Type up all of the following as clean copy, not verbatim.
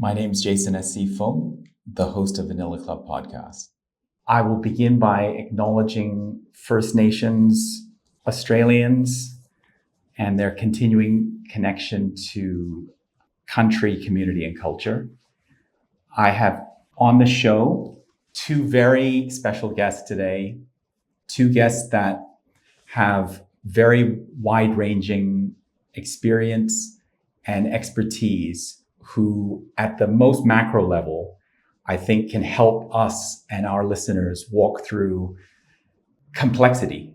My name's Jason S.C. Fung, the host of Vanilla Club podcast. I will begin by acknowledging First Nations Australians and their continuing connection to country, community, and culture. I have on the show two very special guests today, two guests that have very wide-ranging experience and expertise who, at the most macro level, I think can help us and our listeners walk through complexity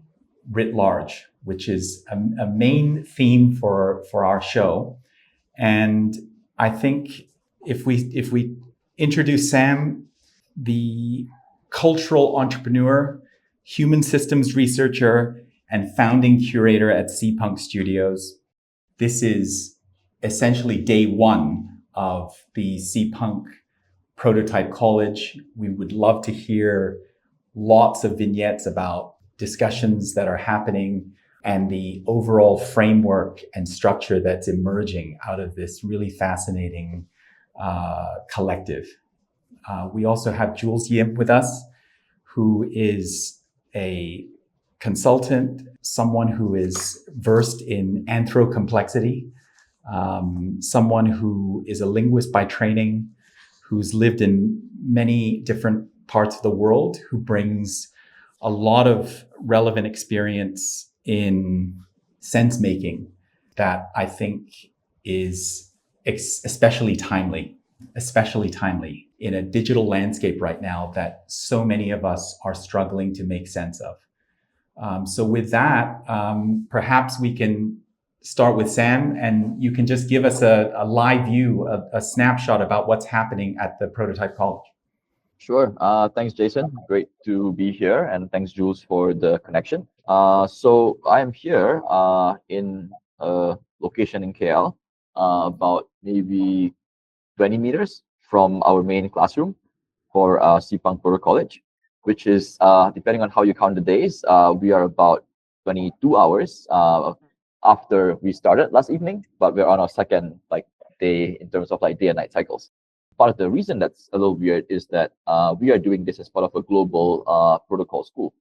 writ large, which is a main theme for our show. And I think if we introduce Sam, the cultural entrepreneur, human systems researcher, and founding curator at Seapunk Studios, this is essentially day one of the Seapunk Proto-College. We would love to hear lots of vignettes about discussions that are happening and the overall framework and structure that's emerging out of this really fascinating collective. We also have Jules Yim with us, who is a consultant, someone who is versed in anthro-complexity, someone who is a linguist by training, who's lived in many different parts of the world, who brings a lot of relevant experience in sense making that I think is especially timely in a digital landscape right now that so many of us are struggling to make sense of. So with that, perhaps we can start with Sam, and you can just give us a live view, a snapshot about what's happening at the Prototype College. Sure. Thanks, Jason. Great to be here, and thanks, Jules, for the connection. So I'm here in a location in KL, about maybe 20 meters from our main classroom for Seapunk Proto-College, which is, depending on how you count the days, we are about 22 hours after we started last evening, but we're on our second day in terms of day and night cycles. Part of the reason that's a little weird is that we are doing this as part of a global protocol school,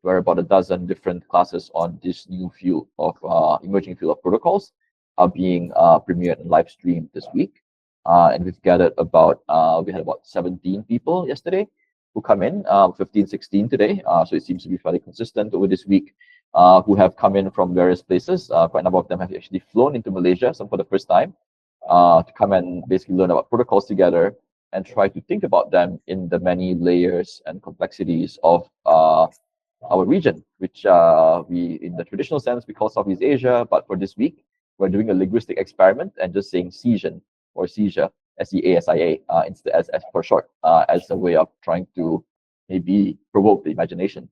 where about a dozen different classes on this new field of emerging field of protocols are being premiered and live streamed this week. And we've gathered we had about 17 people yesterday who come in, 15, 16 today. So it seems to be fairly consistent over this week, who have come in from various places. Quite a number of them have actually flown into Malaysia, some for the first time, to come and basically learn about protocols together and try to think about them in the many layers and complexities of our region, which we, in the traditional sense, we call Southeast Asia. But for this week, we're doing a linguistic experiment and just saying Seasian or Seasia, SEASIA, instead as for short, as a way of trying to maybe provoke the imagination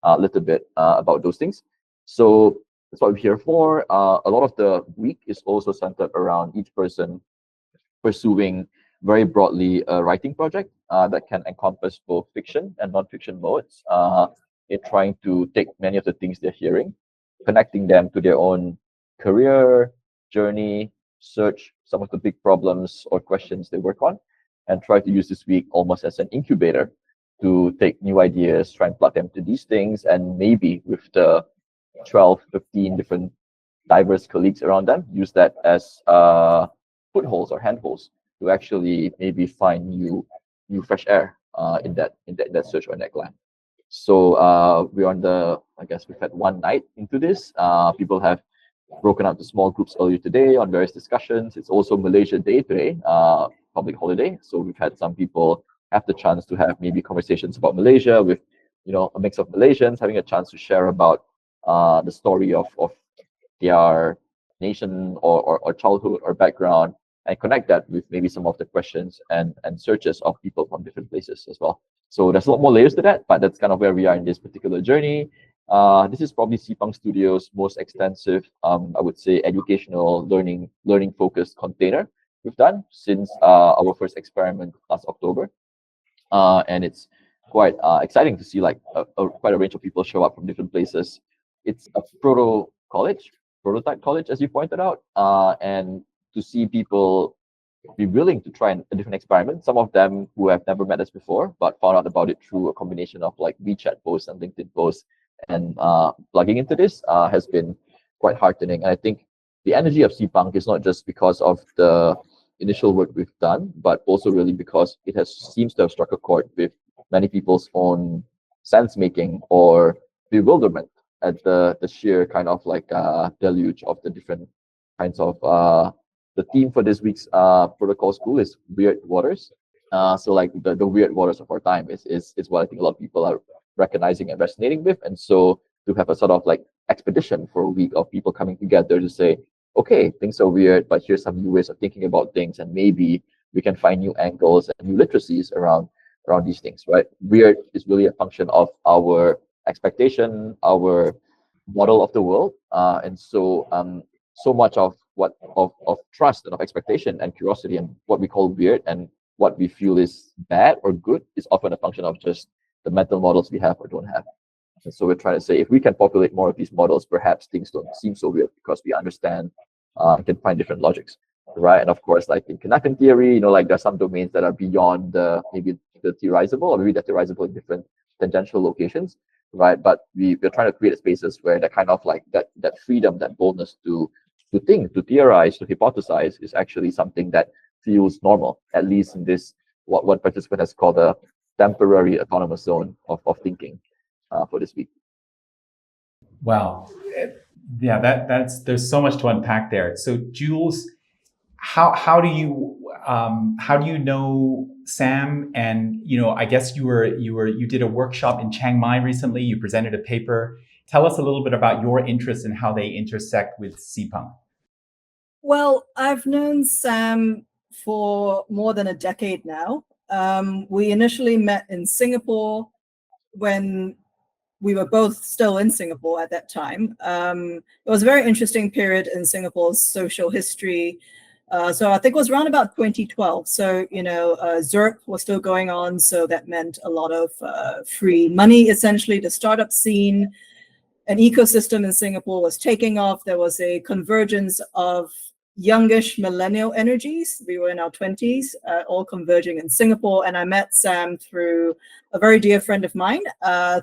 a little bit about those things. So that's what we're here for. A lot of the week is also centered around each person pursuing very broadly a writing project that can encompass both fiction and non-fiction modes, in trying to take many of the things they're hearing, connecting them to their own career, journey, search some of the big problems or questions they work on, and try to use this week almost as an incubator to take new ideas, try and plug them to these things, and maybe with the 12, 15 different diverse colleagues around them, use that as footholds or handholds to actually maybe find new fresh air in that search or in that climb. So we're on I guess we've had one night into this. People have broken up to small groups earlier today on various discussions. It's also Malaysia Day today, public holiday. So we've had some people have the chance to have maybe conversations about Malaysia with, a mix of Malaysians having a chance to share about the story of their nation or childhood or background, and connect that with maybe some of the questions and searches of people from different places as well. So there's a lot more layers to that, but that's kind of where we are in this particular journey. This is probably Seapunk Studios' most extensive, I would say, educational, learning focused container we've done since our first experiment last October. And it's quite exciting to see quite a range of people show up from different places. It's a prototype college, as you pointed out, and to see people be willing to try a different experiment. Some of them who have never met us before, but found out about it through a combination of like WeChat posts and LinkedIn posts, and plugging into this has been quite heartening. And I think the energy of Seapunk is not just because of the initial work we've done, but also really because it seems to have struck a chord with many people's own sense making or bewilderment at the sheer kind of like deluge of the different kinds of the theme for this week's protocol school is weird waters. So like the weird waters of our time is what I think a lot of people are recognizing and resonating with. And so to have a sort of like expedition for a week of people coming together to say, okay, things are weird, but here's some new ways of thinking about things, and maybe we can find new angles and new literacies around these things, right? Weird is really a function of our expectation, our model of the world, and so so much of of trust and of expectation and curiosity and what we call weird and what we feel is bad or good is often a function of just the mental models we have or don't have. And so we're trying to say, if we can populate more of these models, perhaps things don't seem so weird because we understand, can find different logics, right? And of course, like in Kanaka theory, you know, like there's some domains that are beyond maybe the theorizable, or maybe they're theorizable in different tangential locations, right? But we're trying to create spaces where that kind of like that freedom, that boldness to think, to theorize, to hypothesize is actually something that feels normal, at least in this what one participant has called a temporary autonomous zone of thinking for this week. Wow. Yeah, there's so much to unpack there. So Jules, how do you know Sam? And I guess you did a workshop in Chiang Mai recently. You presented a paper. Tell us a little bit about your interests and how they intersect with Seapunk. Well, I've known Sam for more than a decade now. We initially met in Singapore when we were both still in Singapore at that time. It was a very interesting period in Singapore's social history. So I think it was around about 2012. So, ZERP was still going on. So that meant a lot of free money, essentially, the startup scene. An ecosystem in Singapore was taking off. There was a convergence of youngish millennial energies. We were in our 20s, all converging in Singapore. And I met Sam through a very dear friend of mine,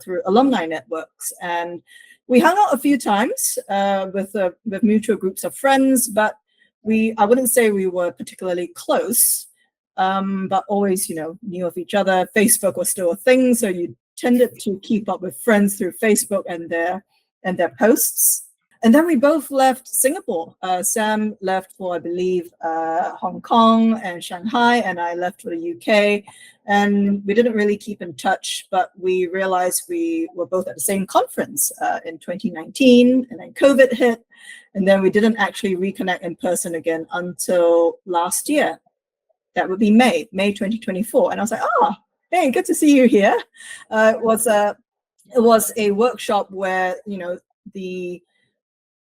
through alumni networks. And we hung out a few times with mutual groups of friends, but I wouldn't say we were particularly close, but always, knew of each other. Facebook was still a thing, so you tended to keep up with friends through Facebook and their posts. And then we both left Singapore. Sam left for, I believe, Hong Kong and Shanghai, and I left for the UK. And we didn't really keep in touch, but we realized we were both at the same conference in 2019, and then COVID hit. And then we didn't actually reconnect in person again until last year. That would be May 2024. And I was like, hey, good to see you here. It was a workshop where, the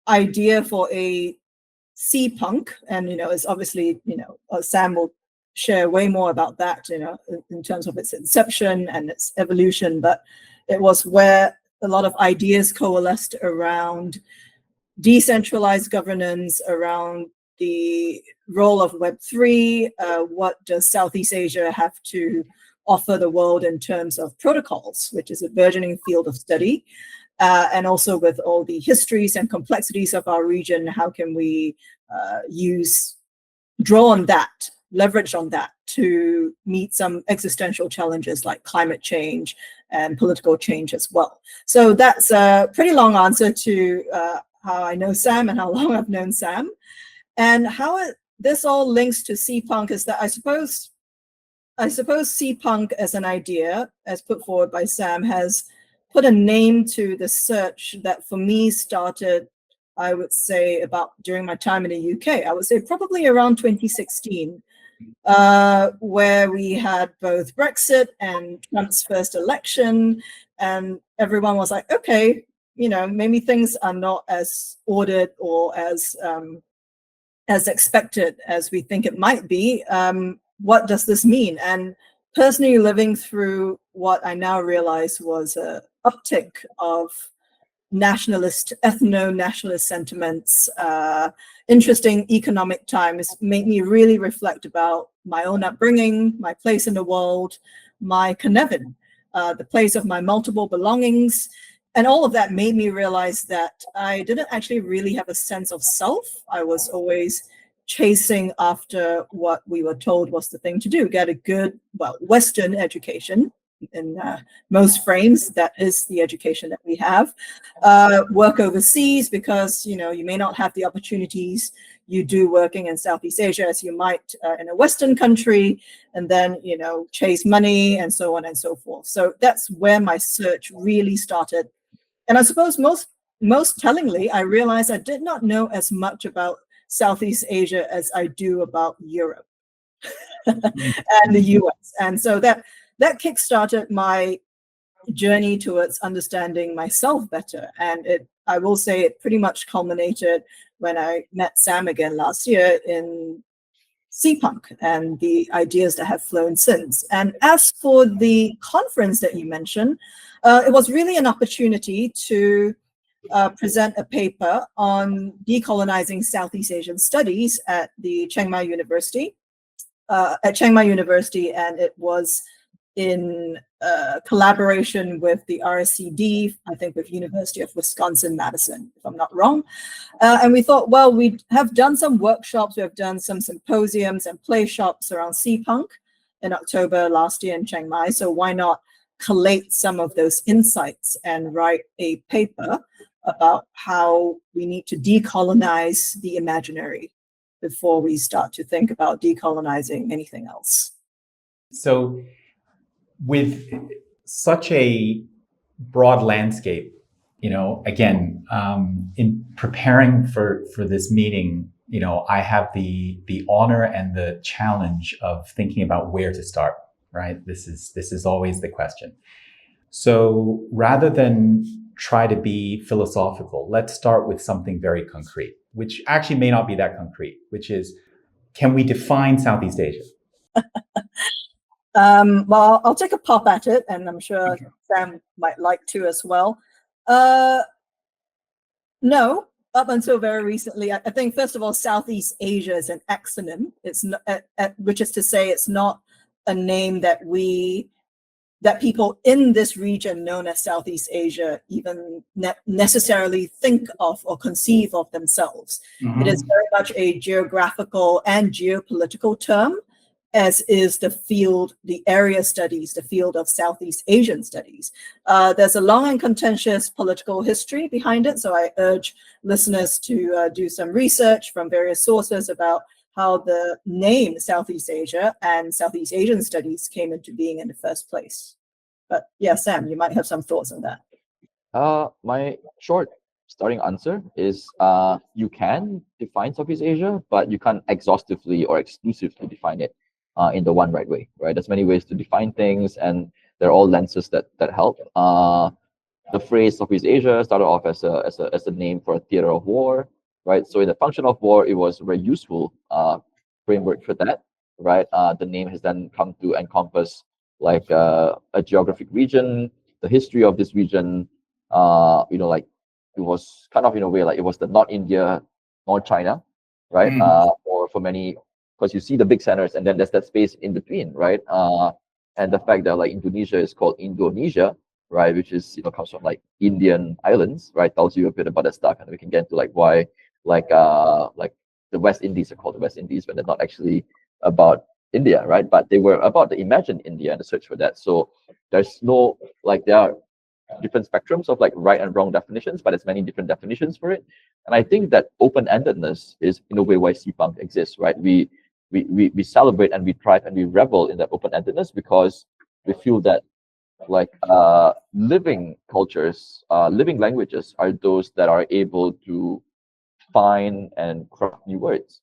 idea for a Seapunk, and it's obviously Sam will share way more about that in terms of its inception and its evolution, but it was where a lot of ideas coalesced around decentralized governance, around the role of Web3. What does Southeast Asia have to offer the world in terms of protocols, which is a burgeoning field of study? And also with all the histories and complexities of our region, how can we draw on that, leverage on that to meet some existential challenges like climate change and political change as well? So that's a pretty long answer to how I know Sam and how long I've known Sam. And how this all links to Seapunk is that I suppose Seapunk as an idea, as put forward by Sam, has put a name to the search that for me started, I would say, about during my time in the UK. I would say probably around 2016, where we had both Brexit and Trump's first election, and everyone was like, okay, maybe things are not as ordered or as expected as we think it might be. What does this mean? And personally living through what I now realize was an uptick of ethno-nationalist sentiments, interesting economic times made me really reflect about my own upbringing, my place in the world, my Cynefin, the place of my multiple belongings. And all of that made me realize that I didn't actually really have a sense of self. I was always chasing after what we were told was the thing to do, get a good, well, Western education. In most frames, that is the education that we have. Work overseas because, you know, you may not have the opportunities you do working in Southeast Asia as you might in a Western country, and then, you know, chase money and so on and so forth. So that's where my search really started. And I suppose most tellingly, I realized I did not know as much about Southeast Asia as I do about Europe and the US. And so that kickstarted my journey towards understanding myself better. And I will say it pretty much culminated when I met Sam again last year in Seapunk and the ideas that have flown since. And as for the conference that you mentioned, it was really an opportunity to present a paper on decolonizing Southeast Asian studies at the Chiang Mai University. And it was in collaboration with the RSCD, I think with University of Wisconsin-Madison, if I'm not wrong. And we thought, well, we have done some workshops, we have done some symposiums and play shops around Seapunk in October last year in Chiang Mai. So why not collate some of those insights and write a paper about how we need to decolonize the imaginary before we start to think about decolonizing anything else. So with such a broad landscape, you know, again, in preparing for this meeting, you know, I have the honor and the challenge of thinking about where to start, right? This is always the question. So rather than try to be philosophical, let's start with something very concrete, which actually may not be that concrete, which is, can we define Southeast Asia? Well, I'll take a pop at it, and I'm sure Sam might like to as well. No, up until very recently, I think, first of all, Southeast Asia is an exonym. It's not, which is to say, it's not a name that people in this region known as Southeast Asia even necessarily think of or conceive of themselves. Mm-hmm. It is very much a geographical and geopolitical term, as is the area studies, the field of Southeast Asian studies. There's a long and contentious political history behind it, so I urge listeners to do some research from various sources about how the name Southeast Asia and Southeast Asian studies came into being in the first place. But yeah, Sam, you might have some thoughts on that. My short starting answer is you can define Southeast Asia, but you can't exhaustively or exclusively define it in the one right way, right? There's many ways to define things, and they're all lenses that help. The phrase Southeast Asia started off as a name for a theater of war, right? So in the function of war, it was a very useful framework for that, right? The name has then come to encompass like a geographic region, the history of this region. Like it was kind of in a way like it was the North India, North China, right? Or for many, because you see the big centers and then there's that space in between, right? And the fact that like Indonesia is called Indonesia, right, which is comes from like Indian islands, right, tells you a bit about that stuff, and we can get into like why like the West Indies are called the West Indies when they're not actually about India, right? But they were about the imagined India and the search for that. So there's no like there are different spectrums of like right and wrong definitions, but there's many different definitions for it. And I think that open-endedness is in a way why Seapunk exists, right? We celebrate and we thrive and we revel in that open-endedness because we feel that like living cultures, living languages are those that are able to find and craft new words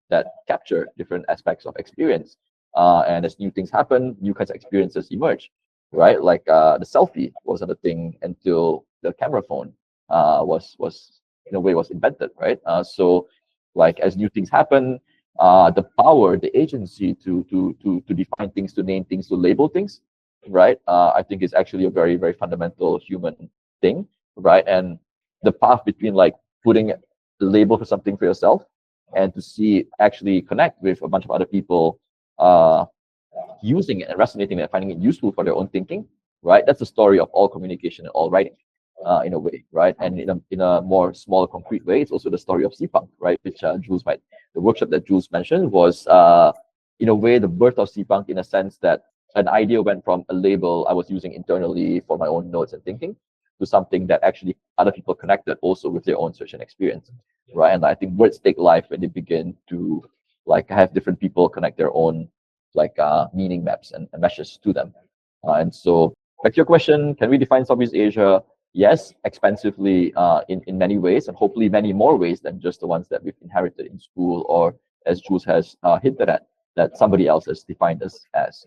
that capture different aspects of experience. And as new things happen, new kinds of experiences emerge, right? Like the selfie wasn't a thing until the camera phone was in a way was invented, right? So like as new things happen, the power, the agency to define things, to name things, to label things, right? I think is actually a very, very fundamental human thing. right? And the path between like putting the label for something for yourself and to see actually connect with a bunch of other people using it and resonating and finding it useful for their own thinking, right? That's the story of all communication and all writing, in a way, right? And in a more small, concrete way, it's also the story of Seapunk, right? Which the workshop that Jules mentioned was, in a way, the birth of Seapunk, in a sense that an idea went from a label I was using internally for my own notes and thinking to something that actually other people connected also with their own search and experience, right? And I think words take life when they begin to like have different people connect their own like meaning maps and meshes to them. And so back to your question, can we define Southeast Asia? Yes, expansively in many ways, and hopefully many more ways than just the ones that we've inherited in school, or as Jules has hinted at, that somebody else has defined us as.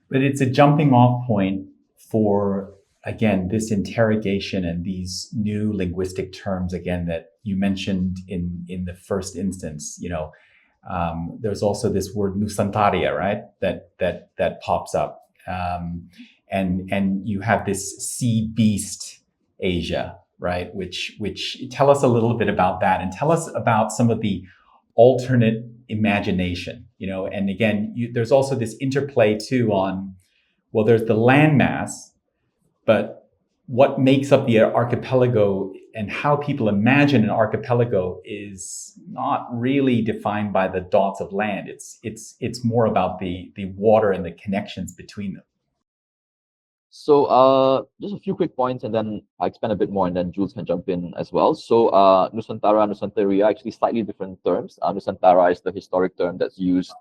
But it's a jumping off point for, again, this interrogation and these new linguistic terms, again, that you mentioned in the first instance. There's also this word Nusantara, right? That pops up. And you have this sea beast Asia, right? Which tell us a little bit about that, and tell us about some of the alternate imagination, and again, there's also this interplay too on, well, there's the landmass, but what makes up the archipelago and how people imagine an archipelago is not really defined by the dots of land. It's more about the water and the connections between them. So just a few quick points, and then I'll expand a bit more, and then Jules can jump in as well. So Nusantara, Nusantaria, actually slightly different terms. Nusantara is the historic term that's used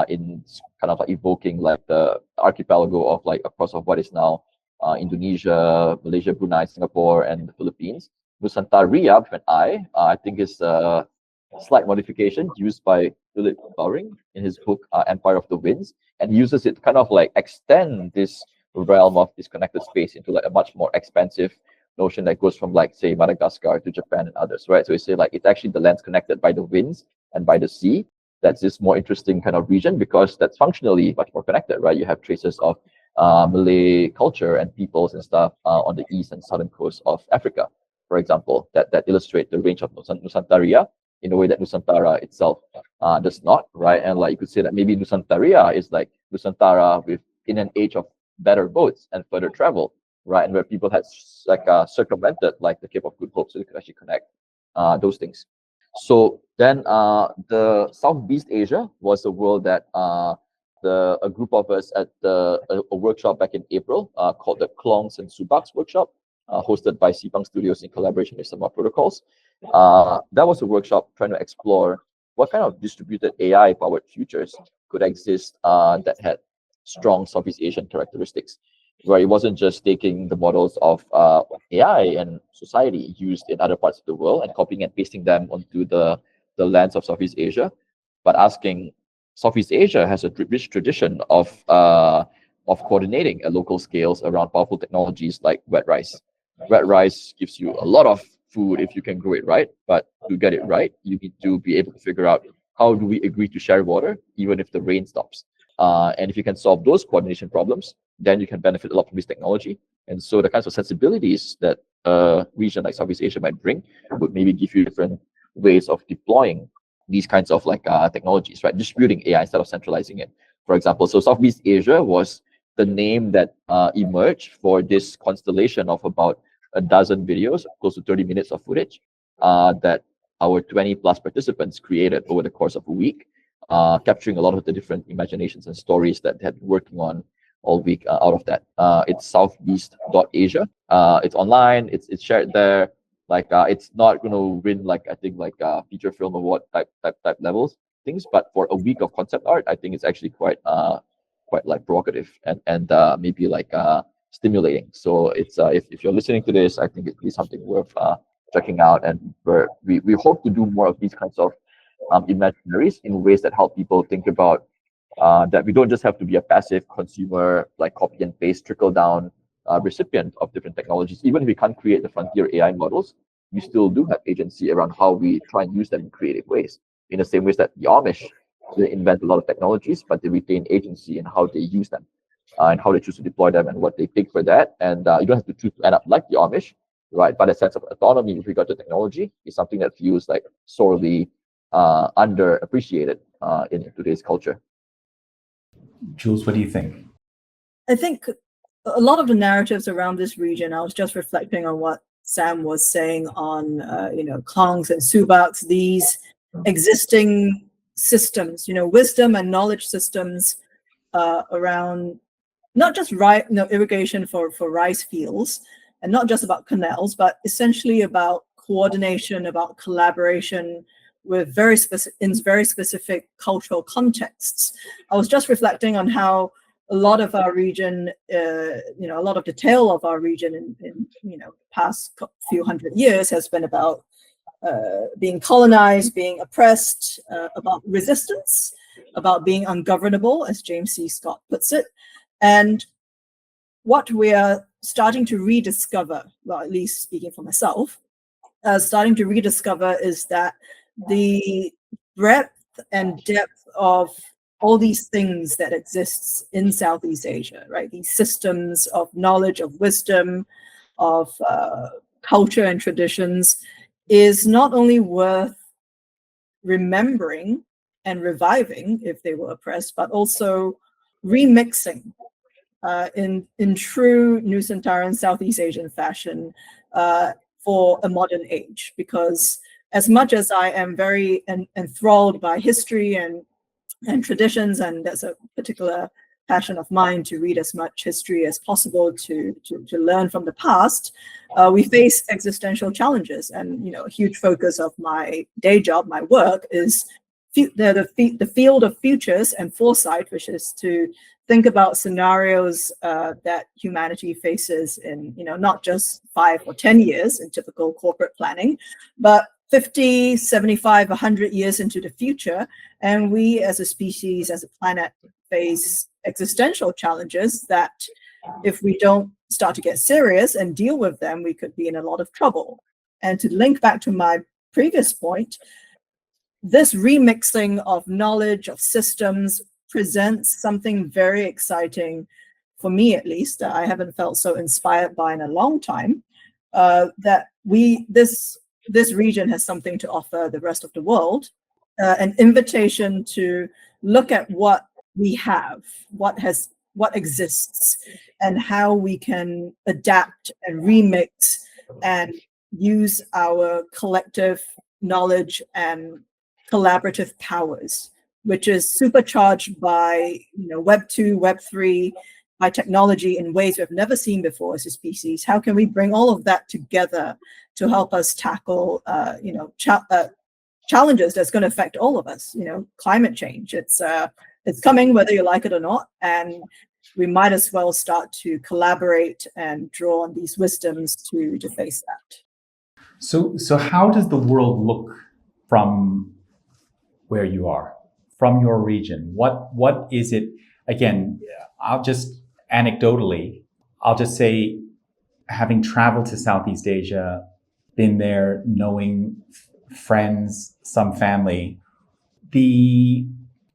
in kind of like evoking like the archipelago of like across of what is now Indonesia, Malaysia, Brunei, Singapore, and the Philippines. Nusantaria with an I think is a slight modification used by Philip Bowring in his book Empire of the Winds, and he uses it to kind of like extend this realm of disconnected space into like a much more expansive notion that goes from like say Madagascar to Japan and others, right? So we say like it's actually the lands connected by the winds and by the sea. That's this more interesting kind of region because that's functionally much more connected, right? You have traces of Malay culture and peoples and stuff on the east and southern coast of Africa, for example, that illustrate the range of Nusantaria in a way that Nusantara itself does not, right? And like you could say that maybe Nusantaria is like Nusantara with in an age of better boats and further travel, right? And where people had like circumvented like the Cape of Good Hope, so they could actually connect those things. So then the Southeast Asia was a world that a group of us at a workshop back in April called the Klongs and Subaks workshop, hosted by Seapunk Studios in collaboration with Sept Protocols. That was a workshop trying to explore what kind of distributed AI-powered futures could exist that had strong Southeast Asian characteristics, where it wasn't just taking the models of AI and society used in other parts of the world and copying and pasting them onto the lands of Southeast Asia, but asking, Southeast Asia has a rich tradition of coordinating at local scales around powerful technologies like wet rice. Wet rice gives you a lot of food if you can grow it right, but to get it right, you need to be able to figure out how do we agree to share water even if the rain stops. And if you can solve those coordination problems, then you can benefit a lot from this technology. And so the kinds of sensibilities that a region like Southeast Asia might bring would maybe give you different ways of deploying these kinds of like technologies, right? Distributing AI instead of centralizing it, for example. So Southeast Asia was the name that emerged for this constellation of about a dozen videos, close to 30 minutes of footage that our 20 plus participants created over the course of a week, capturing a lot of the different imaginations and stories that they had been working on all week out of that. It's southeast.asia. It's online, it's shared there. Like it's not going to win like I think like feature film award type levels things, but for a week of concept art, I think it's actually quite like provocative and maybe like stimulating. So it's if you're listening to this, I think it'd be something worth checking out, and we hope to do more of these kinds of imaginaries in ways that help people think about that we don't just have to be a passive consumer, like copy and paste, trickle down recipient of different technologies. Even if we can't create the frontier AI models, we still do have agency around how we try and use them in creative ways. In the same ways that the Amish, they invent a lot of technologies, but they retain agency in how they use them and how they choose to deploy them and what they take for that. And you don't have to choose to end up like the Amish, right? But a sense of autonomy with regard to technology is something that feels like sorely underappreciated in today's culture. Jules, what do you think? I think a lot of the narratives around this region, I was just reflecting on what Sam was saying on, Kongs and Subaks, these existing systems, wisdom and knowledge systems around not just irrigation for rice fields, and not just about canals, but essentially about coordination, about collaboration with very specific cultural contexts. I was just reflecting on how a lot of our region, a lot of the tale of our region in past few hundred years has been about being colonized, being oppressed, about resistance, about being ungovernable, as James C. Scott puts it. And what we are starting to rediscover, well, at least speaking for myself, starting to rediscover is that the breadth and depth of all these things that exists in Southeast Asia, right? These systems of knowledge, of wisdom, of culture and traditions is not only worth remembering and reviving if they were oppressed, but also remixing in true Nusantara and Southeast Asian fashion for a modern age. Because as much as I am very enthralled by history and traditions, and that's a particular passion of mine to read as much history as possible to learn from the past, we face existential challenges. And a huge focus of my day job, my work, is the field of futures and foresight, which is to think about scenarios that humanity faces in not just 5 or 10 years in typical corporate planning, but 50, 75, 100 years into the future. And we as a species, as a planet, face existential challenges that if we don't start to get serious and deal with them, we could be in a lot of trouble. And to link back to my previous point, this remixing of knowledge, of systems, presents something very exciting, for me at least, that I haven't felt so inspired by in a long time, that this region has something to offer the rest of the world, an invitation to look at what we have, what exists, and how we can adapt and remix and use our collective knowledge and collaborative powers, which is supercharged by Web 2, Web 3, by technology in ways we've never seen before as a species. How can we bring all of that together to help us tackle challenges that's going to affect all of us? Climate change, it's coming whether you like it or not, and we might as well start to collaborate and draw on these wisdoms to face that. So how does the world look from where you are, from your region? What is it? Again, I'll just anecdotally, I'll just say, having traveled to Southeast Asia, been there, knowing friends, some family, the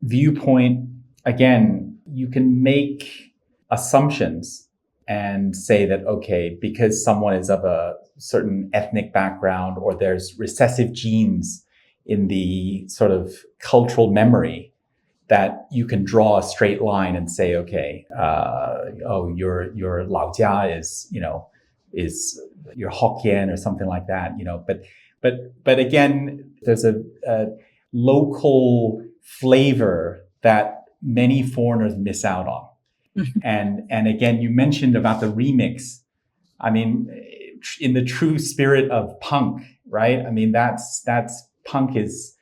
viewpoint, again, you can make assumptions and say that, okay, because someone is of a certain ethnic background or there's recessive genes in the sort of cultural memory, that you can draw a straight line and say, okay, your Lao Jia is your Hokkien or something like that, But again, there's a local flavor that many foreigners miss out on. And again, you mentioned about the remix. I mean, in the true spirit of punk, right? I mean, that's punk is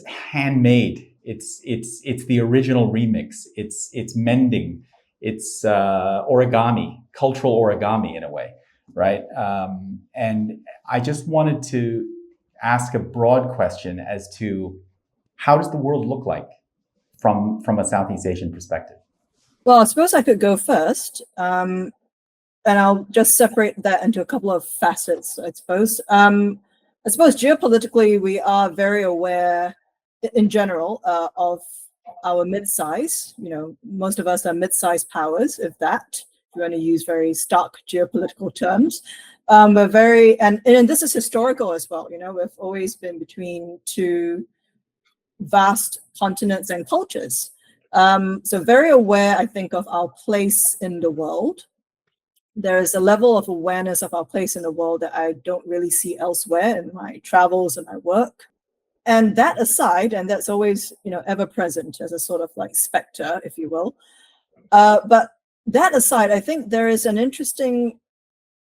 handmade. It's the original remix. It's mending. It's origami, cultural origami in a way, right? And I just wanted to ask a broad question as to how does the world look like from a Southeast Asian perspective? Well, I suppose I could go first, and I'll just separate that into a couple of facets, I suppose. I suppose geopolitically, we are very aware in general of our mid-size. Most of us are mid-sized powers, if that, if you want to use very stark geopolitical terms. We're very, and this is historical as well. We've always been between two vast continents and cultures. So very aware, I think, of our place in the world. There is a level of awareness of our place in the world that I don't really see elsewhere in my travels and my work. And that aside, and that's always, ever present as a sort of like specter, if you will. But that aside, I think there is an interesting,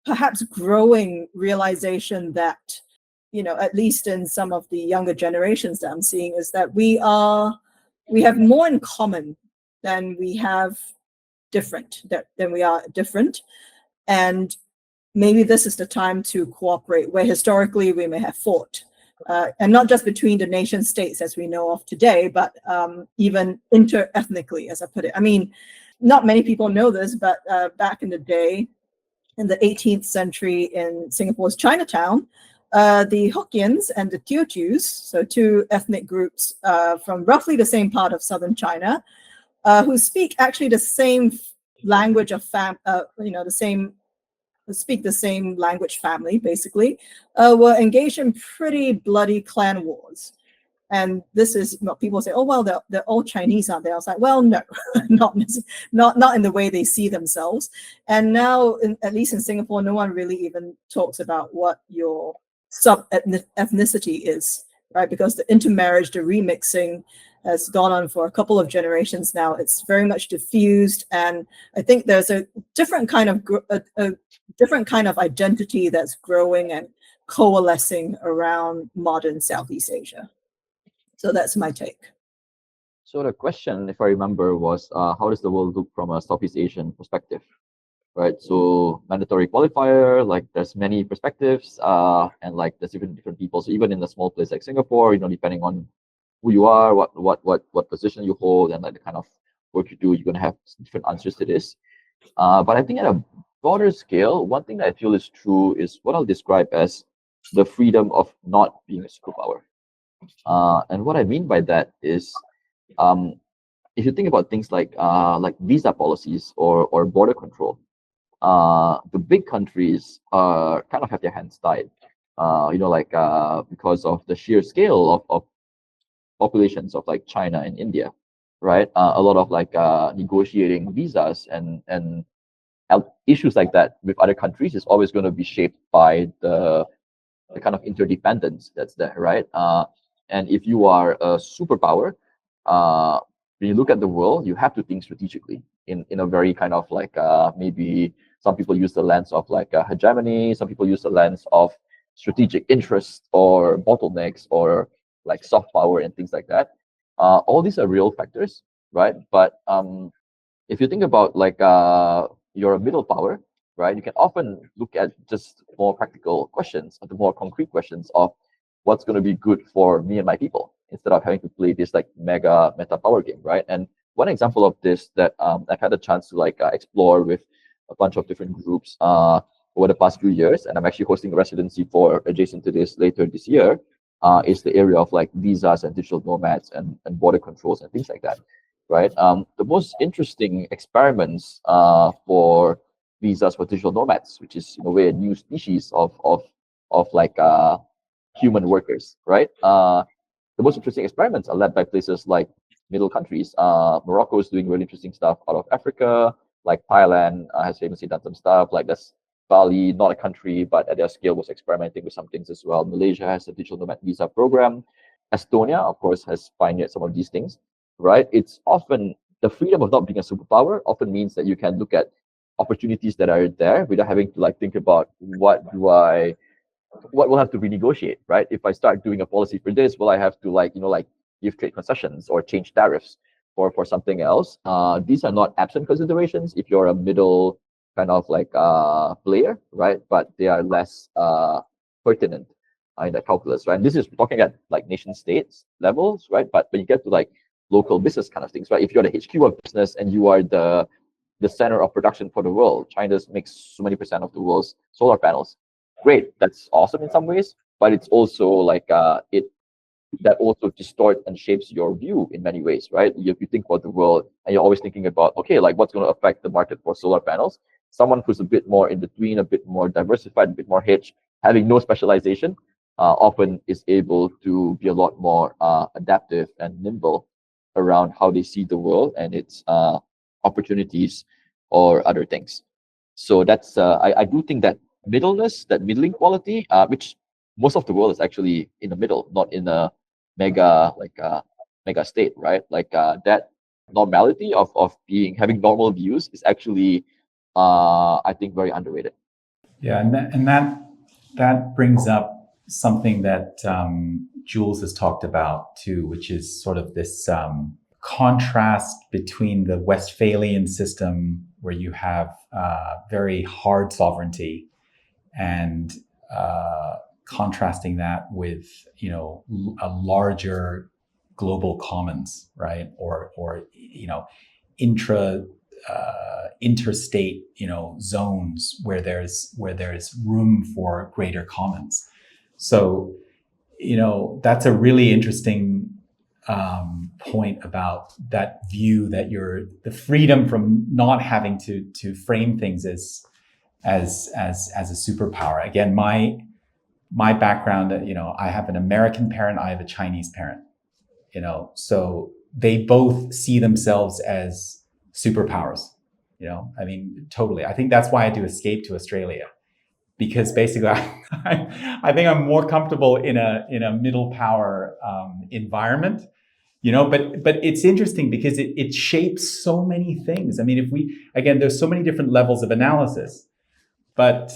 perhaps growing realization that, at least in some of the younger generations that I'm seeing, is that we have more in common than we have different, than we are different. And maybe this is the time to cooperate, where historically we may have fought. And not just between the nation states as we know of today, but even inter-ethnically, as I put it. I mean, not many people know this, but back in the day, in the 18th century in Singapore's Chinatown, the Hokkiens and the Teochews, so two ethnic groups from roughly the same part of southern China, who speak actually the same language of speak the same language family, basically, were engaged in pretty bloody clan wars. And this is what people say, oh, well, they're all Chinese, aren't they? I was like, well, no, not in the way they see themselves. And now, at least in Singapore, no one really even talks about what your sub-ethnicity is, right? Because the intermarriage, the remixing has gone on for a couple of generations now. It's very much diffused. And I think there's a different kind of identity that's growing and coalescing around modern Southeast Asia. So that's my take. So the question, if I remember, was how does the world look from a Southeast Asian perspective, right? So mandatory qualifier, like there's many perspectives, and like there's even different people. So even in a small place like Singapore, depending on who you are, what position you hold, and like the kind of work you do, you're gonna have different answers to this. But I think at a broader scale, one thing that I feel is true is what I'll describe as the freedom of not being a superpower. And what I mean by that is, if you think about things like visa policies or border control, the big countries kind of have their hands tied. Because of the sheer scale of populations of like China and India, right? A lot of negotiating visas and issues like that with other countries is always going to be shaped by the kind of interdependence that's there, right? And if you are a superpower, when you look at the world, you have to think strategically in a very kind of maybe some people use the lens of hegemony, some people use the lens of strategic interest or bottlenecks or like soft power and things like that. All these are real factors, right? But if you think about you're a middle power, right? You can often look at just more practical questions, or the more concrete questions of what's going to be good for me and my people, instead of having to play this like mega meta power game, right? And one example of this that I've had a chance to explore with a bunch of different groups over the past few years, and I'm actually hosting a residency for adjacent to this later this year, is the area of like visas and digital nomads and border controls and things like that, right? The most interesting experiments for visas for digital nomads, which is in a way a new species of human workers, right? The most interesting experiments are led by places like middle countries. Morocco is doing really interesting stuff out of Africa. Like Thailand has famously done some stuff. Like that's Bali, not a country, but at their scale was experimenting with some things as well. Malaysia has a digital nomad visa program. Estonia, of course, has pioneered some of these things, right? It's often the freedom of not being a superpower often means that you can look at opportunities that are there without having to think about what we'll have to renegotiate, right? If I start doing a policy for this, will I have to give trade concessions or change tariffs for something else? These are not absent considerations if you're a middle kind of player, right? But they are less pertinent in the calculus, right? And this is talking at nation states levels, right? But when you get to local business kind of things, right? If you're the HQ of business and you are the center of production for the world, China makes so many % of the world's solar panels. Great, that's awesome in some ways, but it's also that also distorts and shapes your view in many ways, right? If you think about the world and you're always thinking about, okay, what's going to affect the market for solar panels? someone who's a bit more in between, a bit more diversified, a bit more hedge, having no specialization, often is able to be a lot more adaptive and nimble around how they see the world and its opportunities or other things. So that's I do think that middleness, that middling quality, which most of the world is actually in the middle, not in a mega mega state, right? That normality of having normal views is actually I think very underrated. Yeah, and that brings up something that Jules has talked about too, which is sort of this contrast between the Westphalian system, where you have very hard sovereignty, and contrasting that with a larger global commons, right? Or interstate zones where there's room for greater commons. So that's a really interesting point about that view, that the freedom from not having to frame things as a superpower. Again, my background, I have an American parent, I have a Chinese parent, so they both see themselves as superpowers. Totally. I think that's why I do Escape to Australia, because basically I think I'm more comfortable in a middle power environment, but it's interesting because it shapes so many things. There's so many different levels of analysis, but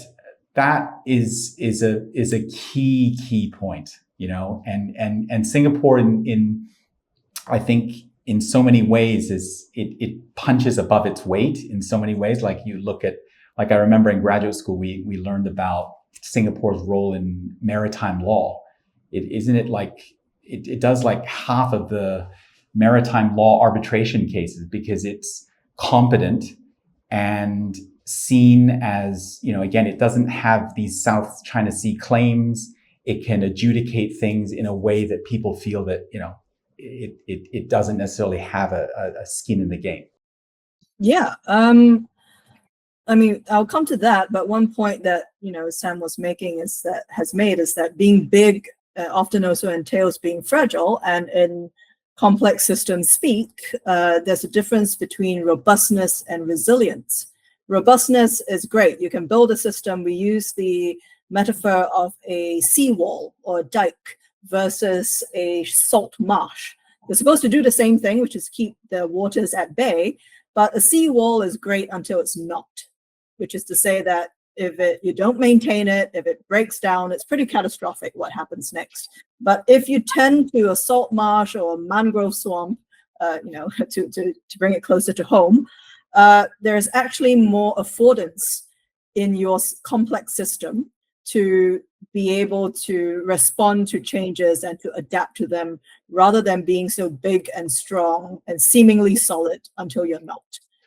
that is a key point, and Singapore in I think in so many ways it punches above its weight in so many ways. Like you look at, I remember in graduate school, we learned about Singapore's role in maritime law. It does like half of the maritime law arbitration cases because it's competent and seen as, again, it doesn't have these South China Sea claims. It can adjudicate things in a way that people feel that, it doesn't necessarily have a skin in the game. Yeah. I'll come to that, but one point that Sam was making is that being big often also entails being fragile, and in complex systems speak, there's a difference between robustness and resilience. Robustness is great. You can build a system. We use the metaphor of a seawall or a dike versus a salt marsh. They're supposed to do the same thing, which is keep the waters at bay, but a seawall is great until it's not, which is to say that if you don't maintain it, if it breaks down, it's pretty catastrophic what happens next. But if you tend to a salt marsh or a mangrove swamp, to bring it closer to home, there's actually more affordance in your complex system to be able to respond to changes and to adapt to them, rather than being so big and strong and seemingly solid until you're not.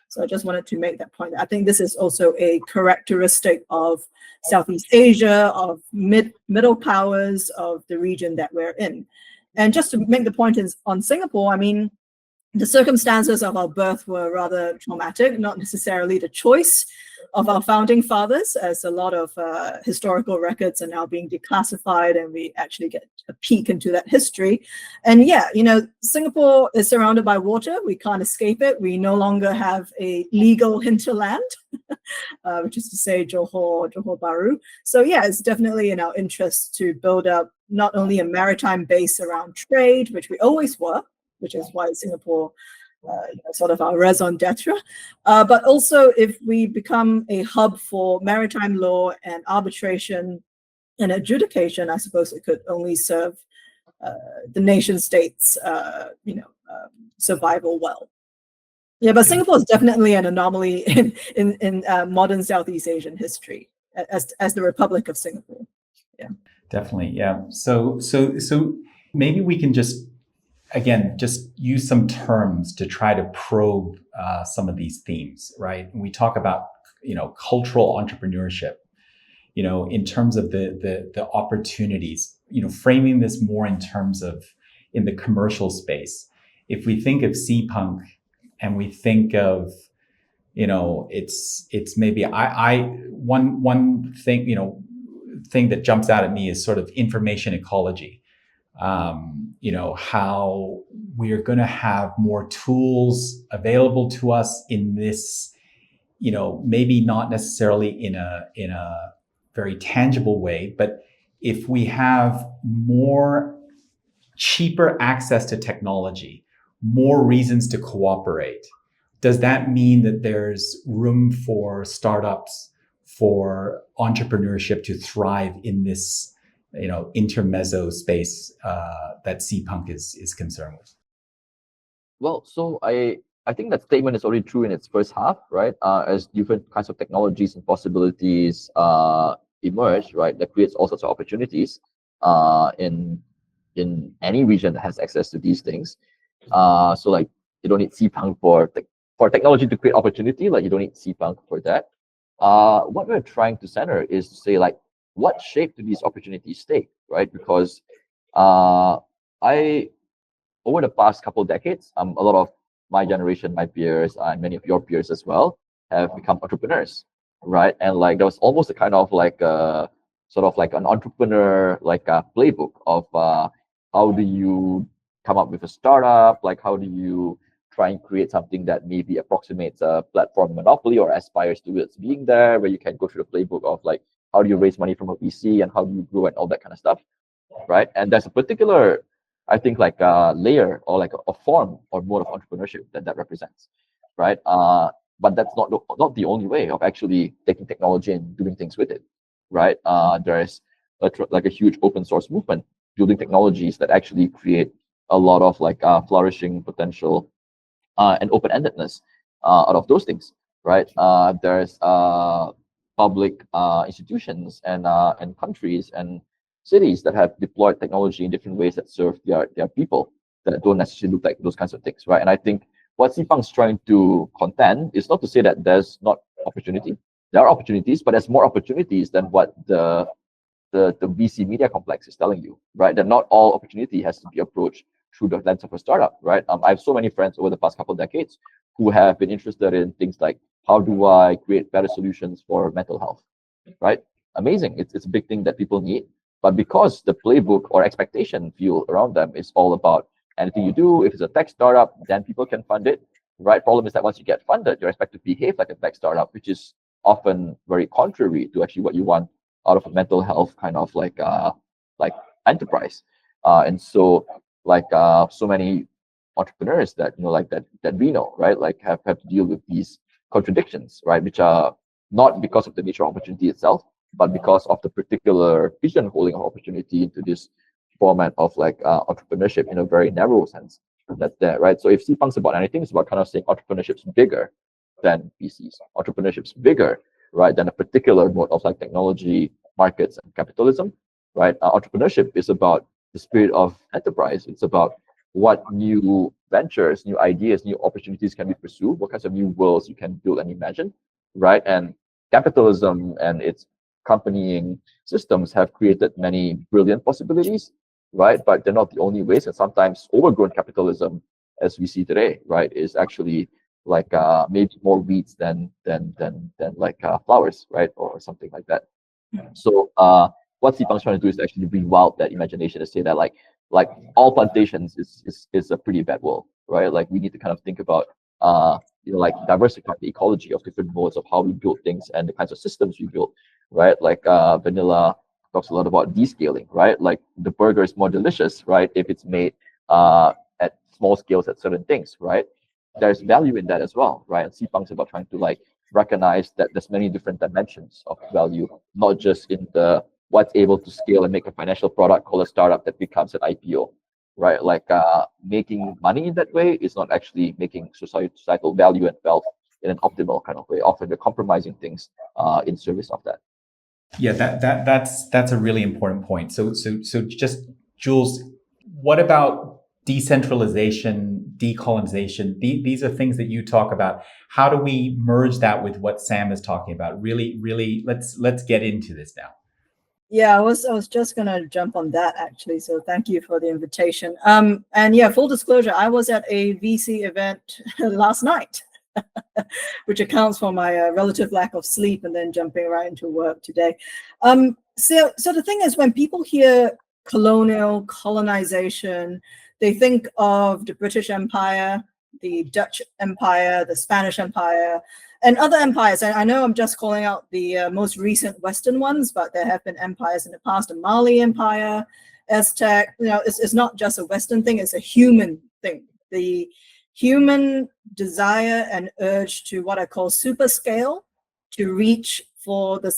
So I just wanted to make that point. I think this is also a characteristic of Southeast Asia, of middle powers, of the region that we're in. And just to make the point on Singapore, the circumstances of our birth were rather traumatic, not necessarily the choice of our founding fathers, as a lot of historical records are now being declassified, and we actually get a peek into that history. And yeah, Singapore is surrounded by water. We can't escape it. We no longer have a legal hinterland, which is to say Johor Bahru. So yeah, it's definitely in our interest to build up not only a maritime base around trade, which we always were, which is why Singapore, sort of our raison d'etre. But also, if we become a hub for maritime law and arbitration and adjudication, I suppose it could only serve the nation state's, survival well. Yeah, but Singapore is definitely an anomaly in modern Southeast Asian history as the Republic of Singapore. Yeah, definitely. Yeah. So maybe we can just use some terms to try to probe some of these themes, right? And we talk about, cultural entrepreneurship, in terms of the opportunities, framing this more in terms of in the commercial space. If we think of Seapunk and we think of, it's maybe one thing, thing that jumps out at me is sort of information ecology. How we are going to have more tools available to us in this, maybe not necessarily in a very tangible way, but if we have more cheaper access to technology, more reasons to cooperate, does that mean that there's room for startups, for entrepreneurship to thrive in this, intermezzo space that Seapunk is concerned with? Well, so I think that statement is already true in its first half, right? As different kinds of technologies and possibilities emerge, right, that creates all sorts of opportunities in any region that has access to these things. So like you don't need Seapunk for technology to create opportunity. Like you don't need Seapunk for that. What we're trying to center is to say like, what shape do these opportunities take, right? Because over the past couple of decades, a lot of my generation, my peers, and many of your peers as well, have become entrepreneurs, right? And like there was almost a kind of like sort of like an entrepreneur like a playbook of how do you come up with a startup, like how do you try and create something that maybe approximates a platform monopoly or aspires towards being there, where you can go through the playbook of like how do you raise money from a VC and how do you grow and all that kind of stuff, right? And there's a particular, I think, like a layer or like a form or mode of entrepreneurship that represents, right? But that's not the only way of actually taking technology and doing things with it, right? There's like a huge open source movement building technologies that actually create a lot of like flourishing potential and open-endedness out of those things, right? There's public institutions and countries and cities that have deployed technology in different ways that serve their people that don't necessarily look like those kinds of things, right? And I think what Seapunk's trying to contend is not to say that there's not opportunity. There are opportunities, but there's more opportunities than what the VC media complex is telling you, right? That not all opportunity has to be approached through the lens of a startup, right? I have so many friends over the past couple of decades who have been interested in things like, how do I create better solutions for mental health, right? Amazing. It's a big thing that people need. But because the playbook or expectation feel around them is all about anything you do, if it's a tech startup, then people can fund it, right? Problem is that once you get funded, you're expected to behave like a tech startup, which is often very contrary to actually what you want out of a mental health kind of like enterprise. And so like so many entrepreneurs that that we know, right, like have to deal with these contradictions, right, which are not because of the nature of opportunity itself, but because of the particular pigeonholing of opportunity into this format of like entrepreneurship in a very narrow sense that's there, right? So if Seapunk's about anything, it's about kind of saying entrepreneurship's bigger than VCs. Entrepreneurship's bigger, right, than a particular mode of like technology, markets, and capitalism, right? Entrepreneurship is about the spirit of enterprise. It's about what new ventures, new ideas, new opportunities can we pursue, what kinds of new worlds you can build and imagine, right? And capitalism and its accompanying systems have created many brilliant possibilities, right? But they're not the only ways. And sometimes overgrown capitalism, as we see today, right, is actually like maybe more weeds than like flowers, right, or something like that. So what Seapunk's trying to do is actually rewild that imagination to say that like all plantations is a pretty bad world, right? Like we need to kind of think about like diversify the ecology of different modes of how we build things and the kinds of systems we build, right? Like Vanilla talks a lot about descaling, right? Like the burger is more delicious, right, if it's made at small scales at certain things, right? There's value in that as well, right? And Seapunk's about trying to like recognize that there's many different dimensions of value, not just in the what's able to scale and make a financial product called a startup that becomes an IPO, right? Like making money in that way is not actually making societal value and wealth in an optimal kind of way. Often they're compromising things in service of that. Yeah, that's a really important point. So just Jules, what about decentralization, decolonization? These are things that you talk about. How do we merge that with what Sam is talking about? Really, let's get into this now. Yeah, I was just gonna jump on that actually. So thank you for the invitation. And yeah, full disclosure, I was at a VC event last night. which accounts for my relative lack of sleep and then jumping right into work today. So the thing is, when people hear colonization, they think of the British Empire, the Dutch Empire, the Spanish Empire, and other empires. And I know I'm just calling out the most recent Western ones, but there have been empires in the past, the Mali Empire, Aztec. It's not just a Western thing, it's a human thing. The human desire and urge to what I call super scale, to reach for the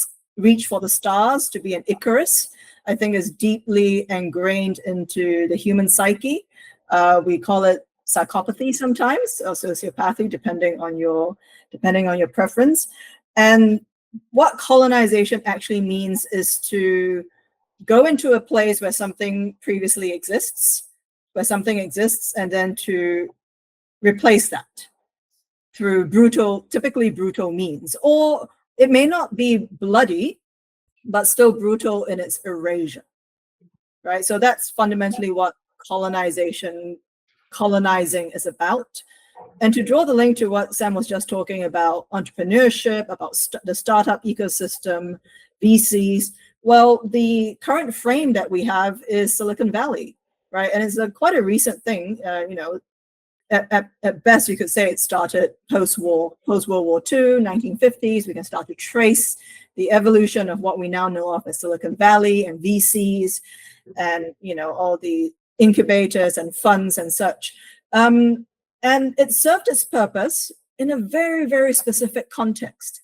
stars, to be an Icarus, I think is deeply ingrained into the human psyche. We call it psychopathy sometimes, or sociopathy, depending on your preference. And what colonization actually means is to go into a place where something previously exists, and then to replace that through typically brutal means. Or it may not be bloody, but still brutal in its erasure, right? So that's fundamentally what colonizing is about. And to draw the link to what Sam was just talking about, entrepreneurship, about the startup ecosystem, VCs, well, the current frame that we have is Silicon Valley, right? And it's quite a recent thing. At best, you could say it started post-World War II, 1950s. We can start to trace the evolution of what we now know of as Silicon Valley and VCs, and all the incubators and funds and such. And it served its purpose in a very, very specific context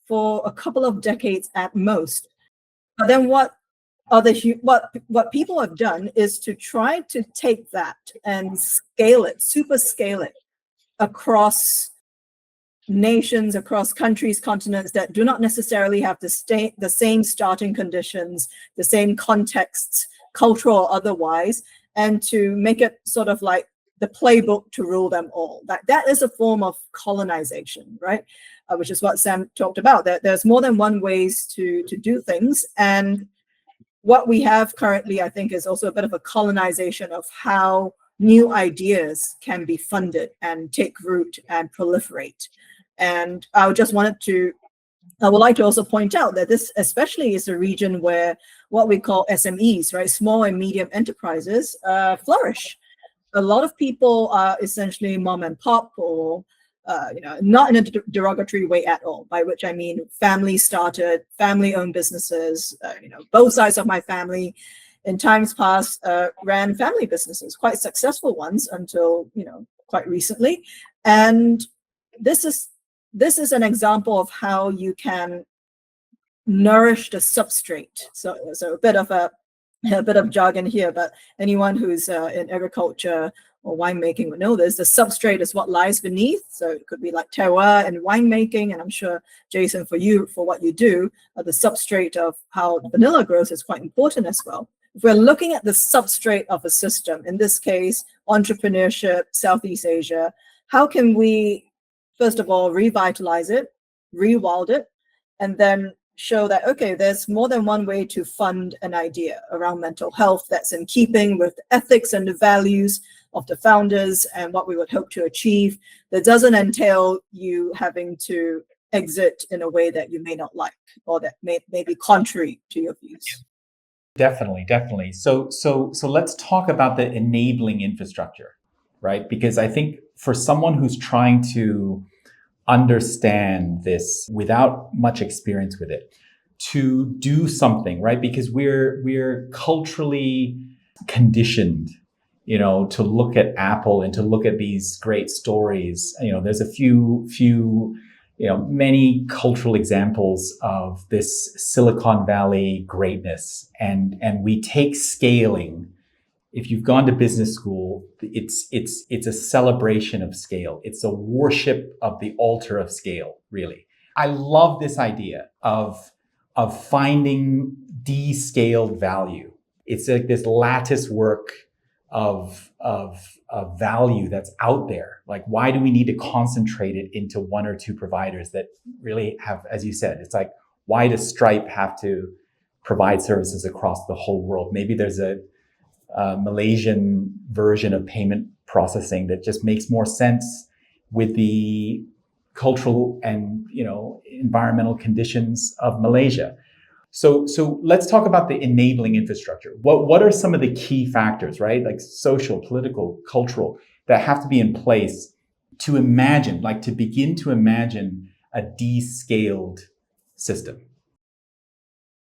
for a couple of decades at most. But then what people have done is to try to take that and super scale it across nations, across countries, continents that do not necessarily have the same starting conditions, the same contexts, cultural or otherwise, and to make it sort of like the playbook to rule them all. That is a form of colonization, right? Which is what Sam talked about. There's more than one ways to do things. And what we have currently, I think, is also a bit of a colonization of how new ideas can be funded and take root and proliferate. And I would like to also point out that this especially is a region where what we call SMEs, right, small and medium enterprises, flourish. A lot of people are essentially mom and pop, or not in a derogatory way at all, by which I mean family-started, family-owned businesses. Both sides of my family in times past ran family businesses, quite successful ones until quite recently. And this is an example of how you can nourish the substrate. So a bit of jargon here, but anyone who's in agriculture or winemaking would know this. The substrate is what lies beneath. So it could be like terroir and winemaking, and I'm sure, Jason, for what you do, the substrate of how vanilla grows is quite important as well. If we're looking at the substrate of a system, in this case, entrepreneurship, Southeast Asia, how can we, first of all, revitalize it, rewild it, and then show that, okay, there's more than one way to fund an idea around mental health that's in keeping with the ethics and the values of the founders and what we would hope to achieve, that doesn't entail you having to exit in a way that you may not like, or that may be contrary to your views. Definitely. So let's talk about the enabling infrastructure, right? Because I think for someone who's trying to understand this without much experience with it, to do something, right? Because we're culturally conditioned, to look at Apple and to look at these great stories. There's a few many cultural examples of this Silicon Valley greatness, and we take scaling. If you've gone to business school, it's a celebration of scale. It's a worship of the altar of scale, really. I love this idea of finding descaled value. It's like this lattice work of value that's out there. Like, why do we need to concentrate it into one or two providers that really have, as you said, it's like, why does Stripe have to provide services across the whole world? Maybe there's a Malaysian version of payment processing that just makes more sense with the cultural and environmental conditions of Malaysia. So let's talk about the enabling infrastructure. What are some of the key factors, right? Like social, political, cultural, that have to be in place to imagine, like to begin to imagine a descaled system?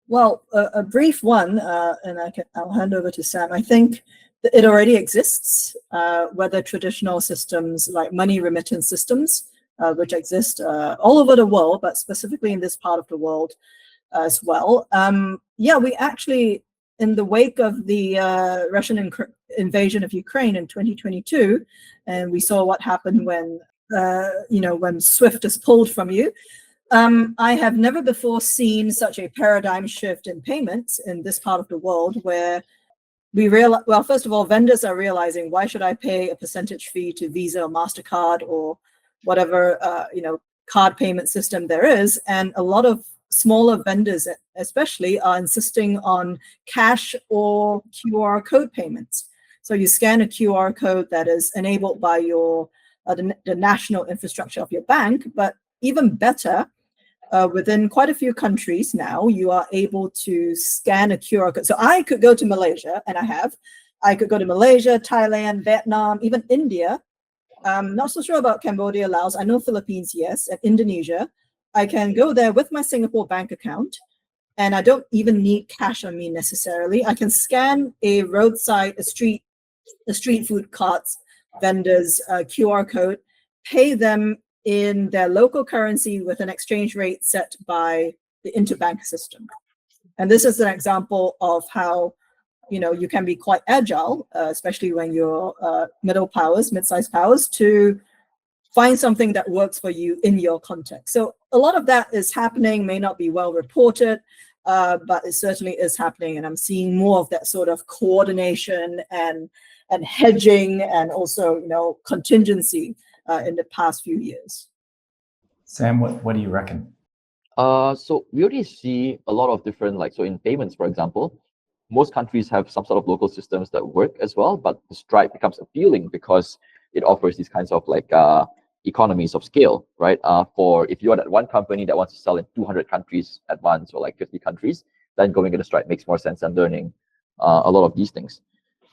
Well, a brief one, and I'll hand over to Sam. I think that it already exists, whether traditional systems like money remittance systems, which exist all over the world, but specifically in this part of the world as well. We actually, in the wake of the Russian invasion of Ukraine in 2022, and we saw what happened when SWIFT is pulled from you. I have never before seen such a paradigm shift in payments in this part of the world, where we realize, well, first of all, vendors are realizing, why should I pay a percentage fee to Visa or MasterCard or whatever card payment system there is? And a lot of smaller vendors especially are insisting on cash or QR code payments. So you scan a QR code that is enabled by your the national infrastructure of your bank, but even better, within quite a few countries now, you are able to scan a QR code. So I could go to Malaysia, and I could go to Malaysia, Thailand, Vietnam, even India. Not so sure about Cambodia, Laos. I know Philippines, yes, and Indonesia. I can go there with my Singapore bank account, and I don't even need cash on me necessarily. I can scan a street food carts vendors QR code, pay them in their local currency with an exchange rate set by the interbank system. And this is an example of how you can be quite agile, especially when you're mid-sized powers, to find something that works for you in your context. So a lot of that is happening, may not be well reported, but it certainly is happening. And I'm seeing more of that sort of coordination and hedging and also contingency in the past few years. Sam, what do you reckon? So we already see a lot of different, so in payments, for example, most countries have some sort of local systems that work as well, but the Stripe becomes appealing because it offers these kinds of economies of scale, right? For if you're that one company that wants to sell in 200 countries at once, or 50 countries, then going into Stripe makes more sense than learning a lot of these things.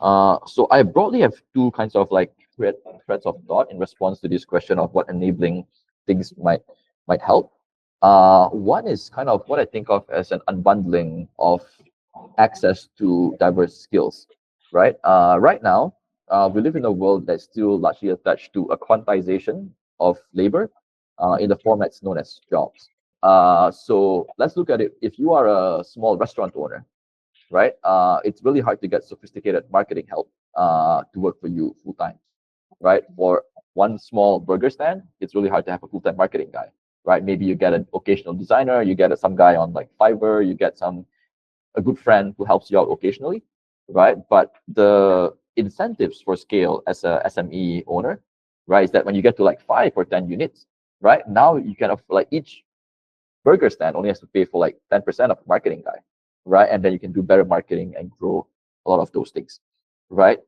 So I broadly have two kinds of threads of thought in response to this question of what enabling things might help. One is kind of what I think of as an unbundling of access to diverse skills, right? Right now, we live in a world that's still largely attached to a quantization of labor in the formats known as jobs. So let's look at it. If you are a small restaurant owner, right, it's really hard to get sophisticated marketing help to work for you full time, right? For one small burger stand, it's really hard to have a full-time marketing guy, right? Maybe you get an occasional designer, you get some guy on Fiverr, you get a good friend who helps you out occasionally, right? But the incentives for scale as a SME owner, right, is that when you get to 5 or 10 units, right, now you can each burger stand only has to pay for 10% of marketing guy, right? And then you can do better marketing and grow a lot of those things, right?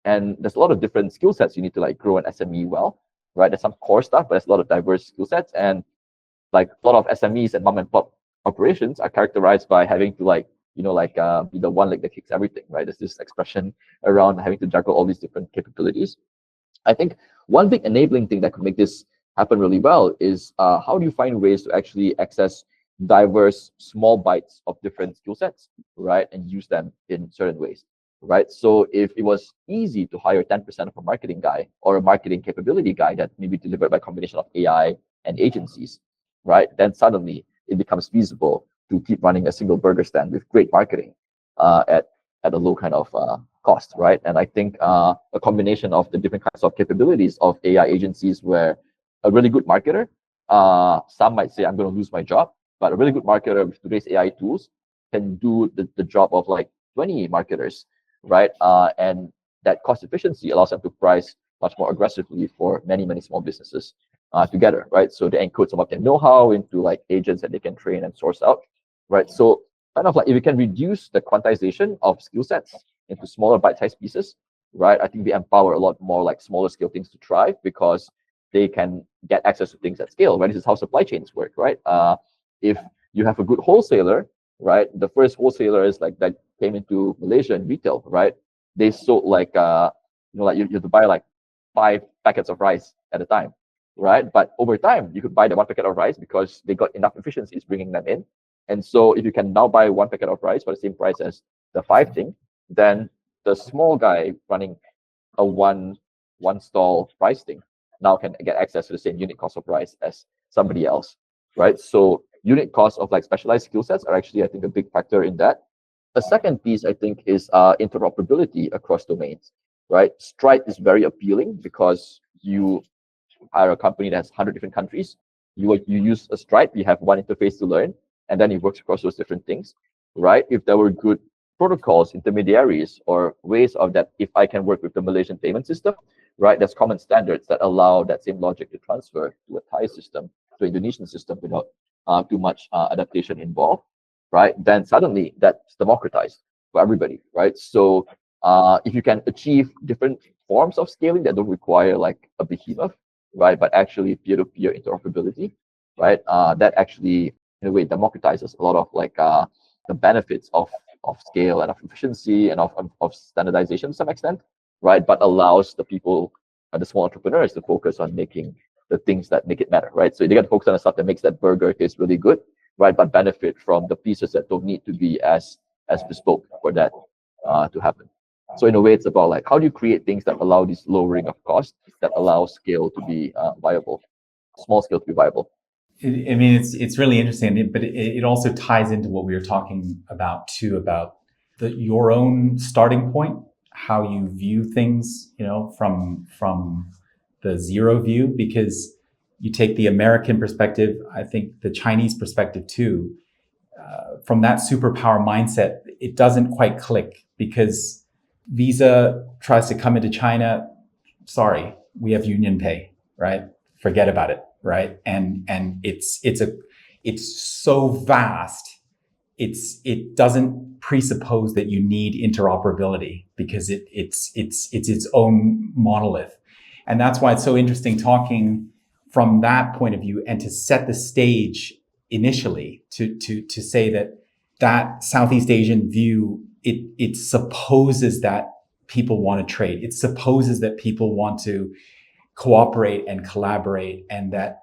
And there's a lot of different skill sets you need to grow an SME well, right? There's some core stuff, but there's a lot of diverse skill sets, and a lot of SMEs and mom and pop operations are characterized by having to be the one leg that kicks everything, right? There's this expression around having to juggle all these different capabilities. I think one big enabling thing that could make this happen really well is how do you find ways to actually access diverse small bites of different skill sets, right, and use them in certain ways, right? So if it was easy to hire 10% of a marketing guy or a marketing capability guy that may be delivered by a combination of AI and agencies, right, then suddenly it becomes feasible to keep running a single burger stand with great marketing at a low kind of cost, right? And I think a combination of the different kinds of capabilities of AI agencies, where a really good marketer, some might say I'm going to lose my job, but a really good marketer with today's AI tools can do the job of 20 marketers, right? And that cost efficiency allows them to price much more aggressively for many, many small businesses together, right? So they encode some of their know-how into agents that they can train and source out, right? So kind of if we can reduce the quantization of skill sets into smaller bite-sized pieces, right? I think we empower a lot more smaller scale things to thrive, because they can get access to things at scale, right? This is how supply chains work, right? If you have a good wholesaler, right? The first wholesalers like that came into Malaysia in retail, right? They sold like like you have to buy like 5 packets of rice at a time, right? But over time, you could buy the 1 packet of rice because they got enough efficiencies bringing them in. And so if you can now buy 1 packet of rice for the same price as the 5 thing, then the small guy running a one stall rice thing now can get access to the same unit cost of rice as somebody else, right? So unit cost of like specialized skill sets are actually, I think, a big factor in that. The second piece, I think, is interoperability across domains, right? Stripe is very appealing because you hire a company that has 100 different countries. You use a Stripe, you have one interface to learn, and then it works across those different things, right? If there were good protocols, intermediaries, or ways of that, if I can work with the Malaysian payment system, right? There's common standards that allow that same logic to transfer to a Thai system, to Indonesian system without too much adaptation involved, right? Then suddenly that's democratized for everybody, right? So if you can achieve different forms of scaling that don't require like a behemoth, right? But actually peer-to-peer interoperability, right? That actually in a way democratizes a lot of like the benefits of scale and of efficiency and of standardization to some extent, right? But allows the people, the small entrepreneurs, to focus on making the things that make it matter, right? So they get to focus on the stuff that makes that burger taste really good, right? But benefit from the pieces that don't need to be as bespoke for that to happen. So in a way, it's about like how do you create things that allow this lowering of cost that allow scale to be viable, small scale to be viable. I mean, it's really interesting, but it also ties into what we were talking about too, about your own starting point, how you view things, from the zero view, because you take the American perspective, I think the Chinese perspective too. From that superpower mindset, it doesn't quite click because Visa tries to come into China. Sorry, we have Union Pay, right? Forget about it, right? And it's so vast. It doesn't presuppose that you need interoperability because it's its own monolith. And that's why it's so interesting talking from that point of view and to set the stage initially to say that Southeast Asian view, it supposes that people want to trade. It supposes that people want to cooperate and collaborate, and that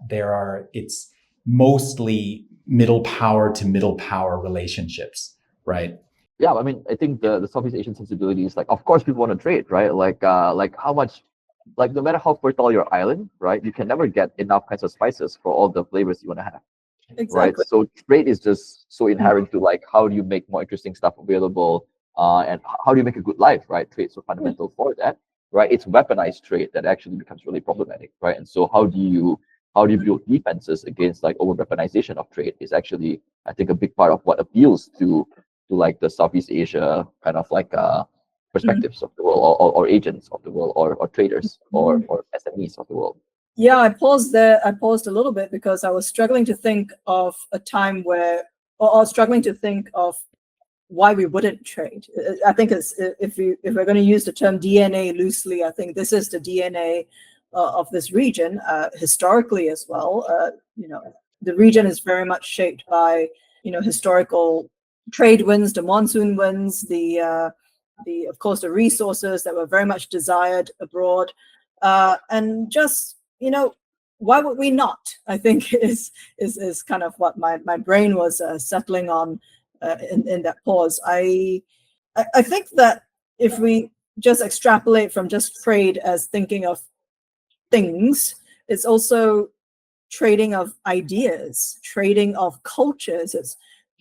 it's mostly middle power to middle power relationships, right? Yeah, I mean, I think the Southeast Asian sensibility is like, of course, people want to trade, right? Like how much, like no matter how fertile your island, right, you can never get enough kinds of spices for all the flavors you want to have. Exactly. Right. So trade is just so inherent to like how do you make more interesting stuff available, and how do you make a good life, right? Trade's so fundamental for that, right? It's weaponized trade that actually becomes really problematic, right? And so how do you build defenses against like over weaponization of trade is actually, I think, a big part of what appeals to like the Southeast Asia kind of like perspectives of the world, or agents of the world, or traders, or SMEs of the world. Yeah, I paused there. I paused a little bit because I was struggling to think of a time where, or struggling to think of why we wouldn't trade. I think if we're going to use the term DNA loosely, I think this is the DNA of this region historically as well. The region is very much shaped by historical trade winds, the monsoon winds, the of course the resources that were very much desired abroad, and just why would we not? I think is kind of what my brain was settling on in that pause. I think that if we just extrapolate from just trade as thinking of things, it's also trading of ideas, trading of cultures. It's,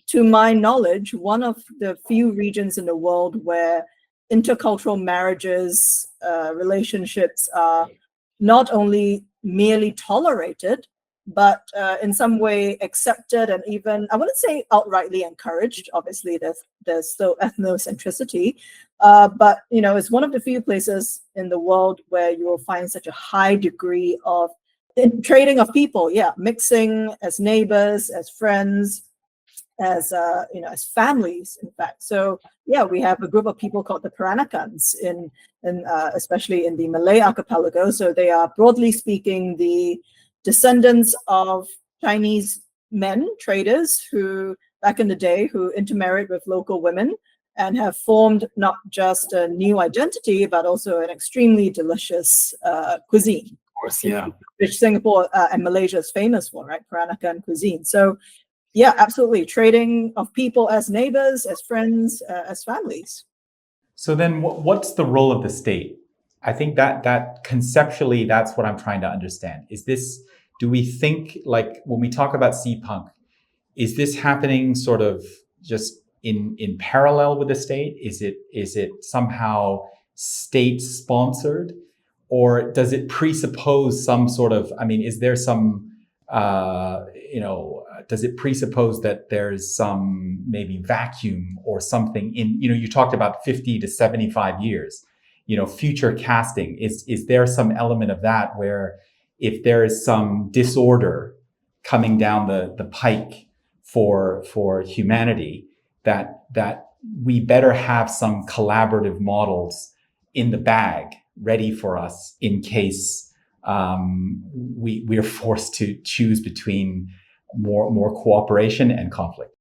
to my knowledge, one of the few regions in the world where intercultural marriages, relationships are not only merely tolerated, but in some way accepted, and even, I wouldn't say outrightly encouraged. Obviously, there's still ethnocentricity, but it's one of the few places in the world where you will find such a high degree of trading of people, mixing as neighbors, as friends, as as families, in fact. So yeah, we have a group of people called the Peranakans in especially in the Malay archipelago. So they are, broadly speaking, the descendants of Chinese men, traders, who back in the day who intermarried with local women and have formed not just a new identity, but also an extremely delicious cuisine. Of course, yeah. Which Singapore and Malaysia is famous for, right? Peranakan cuisine. So yeah, absolutely. Trading of people as neighbors, as friends, as families. So then what's the role of the state? I think that conceptually, that's what I'm trying to understand. Do we think, like, when we talk about Seapunk, is this happening sort of just in parallel with the state? Is it somehow state sponsored, or does it presuppose some sort of, I mean, is there some, does it presuppose that there's some maybe vacuum or something in, you talked about 50 to 75 years, future casting. Is there some element of that where if there is some disorder coming down the pike for humanity, that we better have some collaborative models in the bag ready for us in case we're forced to choose between more cooperation and conflict?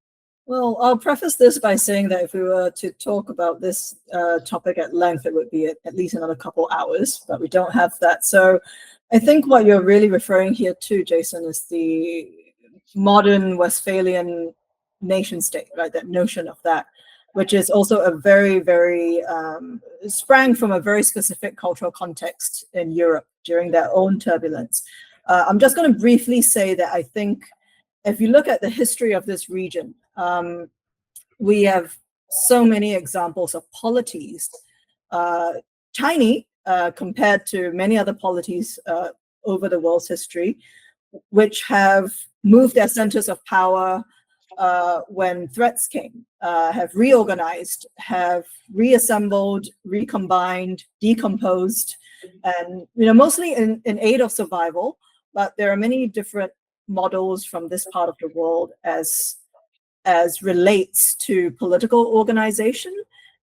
Well, I'll preface this by saying that if we were to talk about this topic at length, it would be at least another couple hours, but we don't have that. So I think what you're really referring here to, Jason, is the modern Westphalian nation state, right? That notion of that, which is also a very, very, sprang from a very specific cultural context in Europe during their own turbulence. I'm just going to briefly say that I think if you look at the history of this region, we have so many examples of polities, tiny compared to many other polities over the world's history, which have moved their centers of power when threats came, have reorganized, have reassembled, recombined, decomposed, and mostly in aid of survival. But there are many different models from this part of the world as relates to political organization.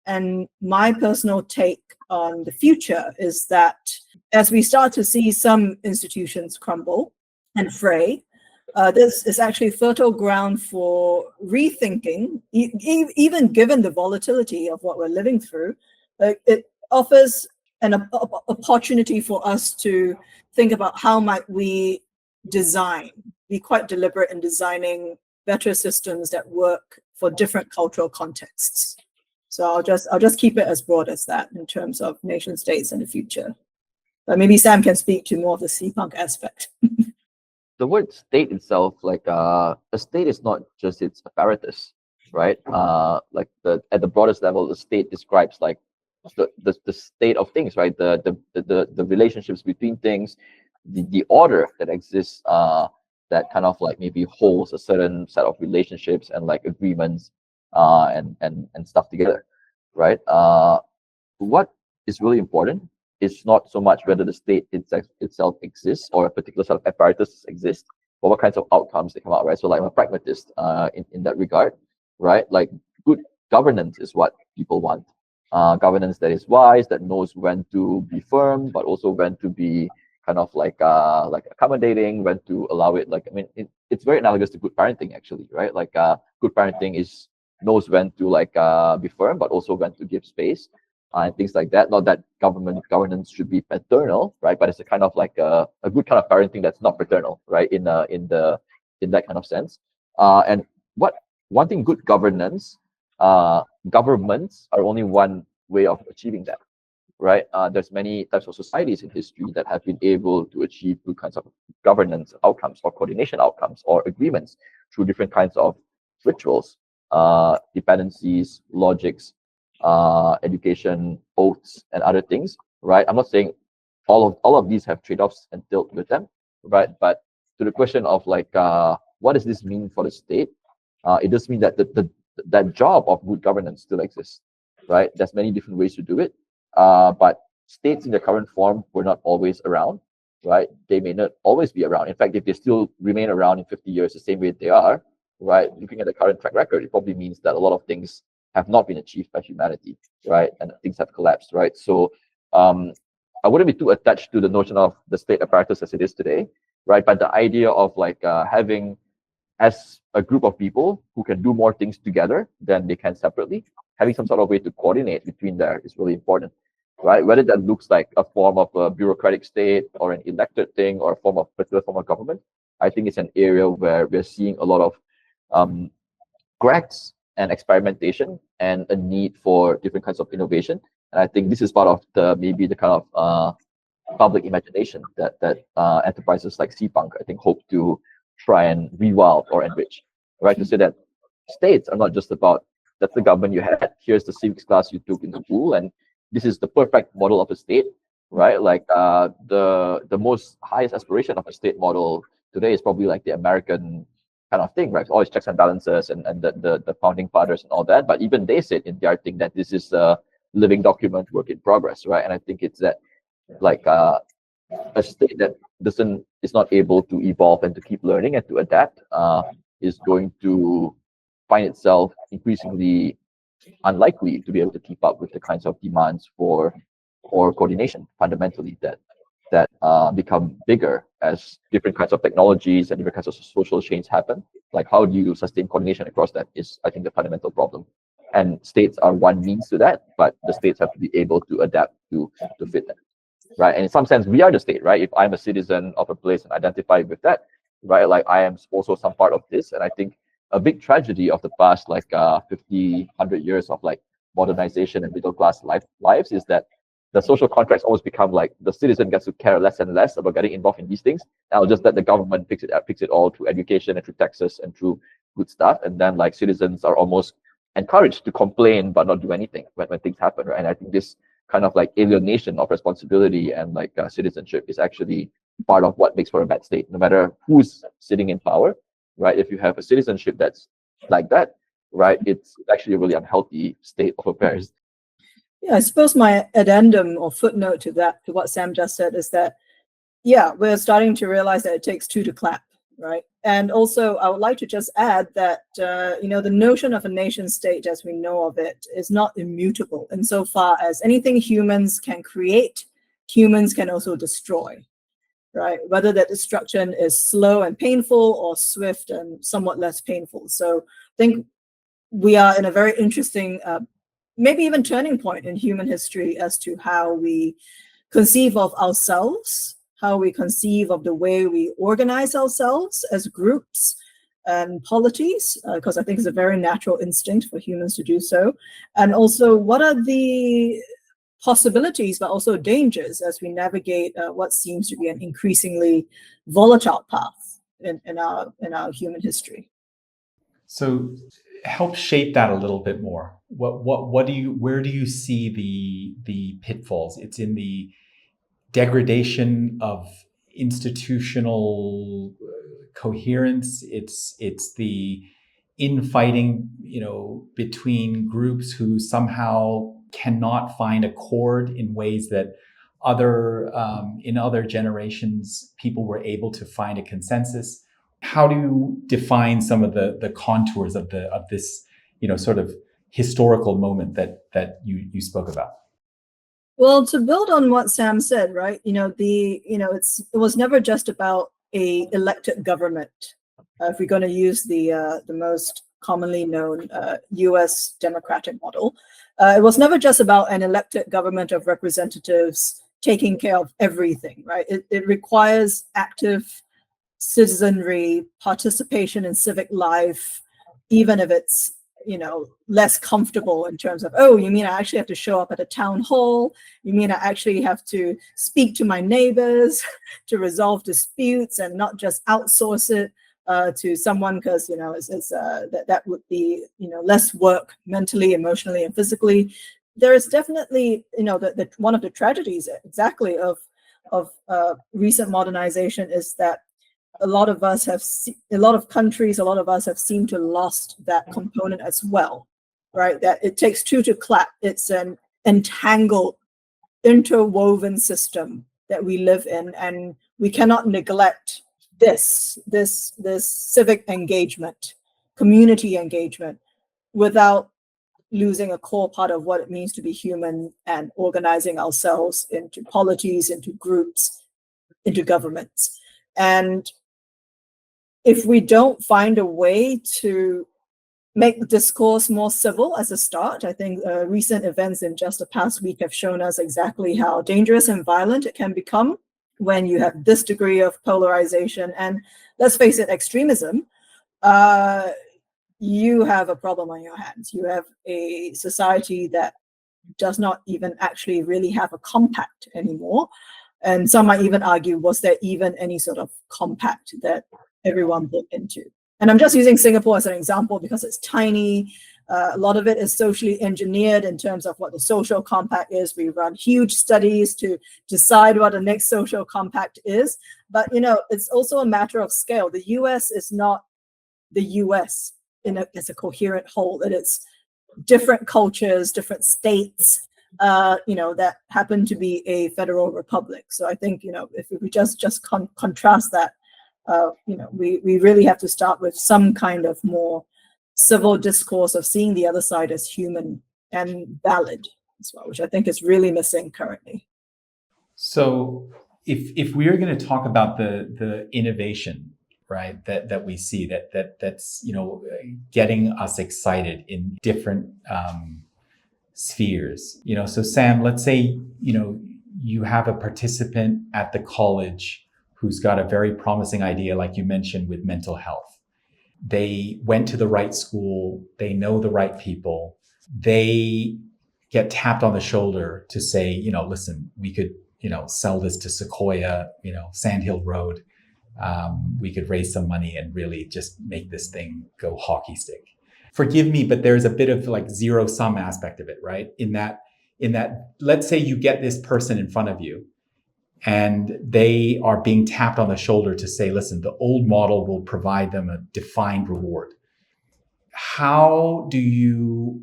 And my personal take on the future is that as we start to see some institutions crumble and fray, this is actually fertile ground for rethinking, even given the volatility of what we're living through. It offers an opportunity for us to think about how might we be quite deliberate in designing better systems that work for different cultural contexts. So I'll just keep it as broad as that in terms of nation states in the future. But maybe Sam can speak to more of the Seapunk aspect. The word state itself, like a state is not just its apparatus, right? Like at the broadest level, the state describes like the state of things, right? The relationships between things, the order that exists, that kind of like maybe holds a certain set of relationships and like agreements and stuff together, right? What is really important is not so much whether the state itself exists or a particular set of apparatus exists, but what kinds of outcomes they come out, right? So like I'm a pragmatist in that regard, right? Like good governance is what people want. Governance that is wise, that knows when to be firm, but also when to be kind of like accommodating, when to allow it. Like, I mean, it's very analogous to good parenting actually, right? Like good parenting knows when to like be firm, but also when to give space. And things like that. Not that governance should be paternal, right? But it's a kind of like a good kind of parenting that's not paternal, right? In that kind of sense. And one thing, good governance, governments are only one way of achieving that, right? There's many types of societies in history that have been able to achieve good kinds of governance outcomes or coordination outcomes or agreements through different kinds of rituals, dependencies, logics, education, oaths, and other things, right? I'm not saying all of these have trade-offs entailed with them, right? But to the question of like, what does this mean for the state? It does mean that that job of good governance still exists, right? There's many different ways to do it, but states in their current form were not always around, right? They may not always be around. In fact, if they still remain around in 50 years the same way they are, right? Looking at the current track record, it probably means that a lot of things have not been achieved by humanity, right? And things have collapsed, right? So I wouldn't be too attached to the notion of the state apparatus as it is today, right? But the idea of like having as a group of people who can do more things together than they can separately, having some sort of way to coordinate between there is really important, right? Whether that looks like a form of a bureaucratic state or an elected thing or a form of particular form of government, I think it's an area where we're seeing a lot of cracks and experimentation and a need for different kinds of innovation. And I think this is part of the maybe the kind of public imagination that enterprises like Seapunk, I think, hope to try and rewild or enrich, right? To say that states are not just about that's the government you had, here's the civics class you took in school, and this is the perfect model of a state, right? Like the most highest aspiration of a state model today is probably like the American kind of thing, right? All its checks and balances and the founding fathers and all that. But even they said in their thing that this is a living document, work in progress, right? And I think it's that like a state that is not able to evolve and to keep learning and to adapt is going to find itself increasingly unlikely to be able to keep up with the kinds of demands for coordination fundamentally that become bigger as different kinds of technologies and different kinds of social change happen. Like how do you sustain coordination across that is, I think, the fundamental problem. And states are one means to that, but the states have to be able to adapt to fit that. Right. And in some sense, we are the state, right? If I'm a citizen of a place and identify with that, right? Like I am also some part of this. And I think a big tragedy of the past, like 50, 100 years of like modernization and middle class lives is that the social contracts always become like the citizen gets to care less and less about getting involved in these things. And I'll just let the government fix it all through education and through taxes and through good stuff. And then like citizens are almost encouraged to complain but not do anything when things happen, right? And I think this kind of like alienation of responsibility and like citizenship is actually part of what makes for a bad state, no matter who's sitting in power, right? If you have a citizenship that's like that, right, it's actually a really unhealthy state of affairs. Yeah, I suppose my addendum or footnote to that, to what Sam just said, is that, yeah, we're starting to realize that it takes two to clap, right? And also, I would like to just add that, the notion of a nation state as we know of it is not immutable insofar as anything humans can create, humans can also destroy, right? Whether that destruction is slow and painful or swift and somewhat less painful. So I think we are in a very interesting, maybe even turning point in human history as to how we conceive of ourselves, how we conceive of the way we organize ourselves as groups and polities, because I think it's a very natural instinct for humans to do so. And also, what are the possibilities, but also dangers as we navigate what seems to be an increasingly volatile path in our human history. So help shape that a little bit more. Where do you see the pitfalls? It's in the degradation of institutional coherence. It's the infighting, between groups who somehow cannot find accord in ways that in other generations people were able to find a consensus. How do you define some of the contours of this, sort of historical moment that you spoke about? Well, to build on what Sam said, right? It was never just about a elected government. If we're going to use the most commonly known U.S. democratic model, it was never just about an elected government of representatives taking care of everything, right? It requires active citizenry, participation in civic life, even if it's less comfortable in terms of, oh, you mean I actually have to show up at a town hall? You mean I actually have to speak to my neighbors to resolve disputes and not just outsource it to someone because that would be less work mentally, emotionally, and physically. There is definitely the one of the tragedies exactly of recent modernization is that a lot of us have seemed to lost that component as well, right? That it takes two to clap. It's an entangled, interwoven system that we live in, and we cannot neglect this civic engagement community engagement without losing a core part of what it means to be human and organizing ourselves into polities, into groups, into governments. And if we don't find a way to make the discourse more civil as a start, I think recent events in just the past week have shown us exactly how dangerous and violent it can become when you have this degree of polarization and, let's face it, extremism. You have a problem on your hands. You have a society that does not even actually really have a compact anymore. And some might even argue, was there even any sort of compact that everyone bought into? And I'm just using Singapore as an example because it's tiny. A lot of it is socially engineered in terms of what the social compact is. We run huge studies to decide what the next social compact is. But, it's also a matter of scale. The US is not the US as a coherent whole. It is different cultures, different states, that happen to be a federal republic. So I think, if we just contrast that, we really have to start with some kind of more civil discourse of seeing the other side as human and valid as well, which I think is really missing currently. So if we are going to talk about the innovation, right, that we see that's getting us excited in different spheres, so Sam, let's say you have a participant at the college who's got a very promising idea, like you mentioned, with mental health. They went to the right school, they know the right people, they get tapped on the shoulder to say, listen, we could sell this to Sequoia, Sandhill Road. We could raise some money and really just make this thing go hockey stick. Forgive me, but there's a bit of like zero sum aspect of it, right? In that, let's say you get this person in front of you and they are being tapped on the shoulder to say, listen, the old model will provide them a defined reward. How do you,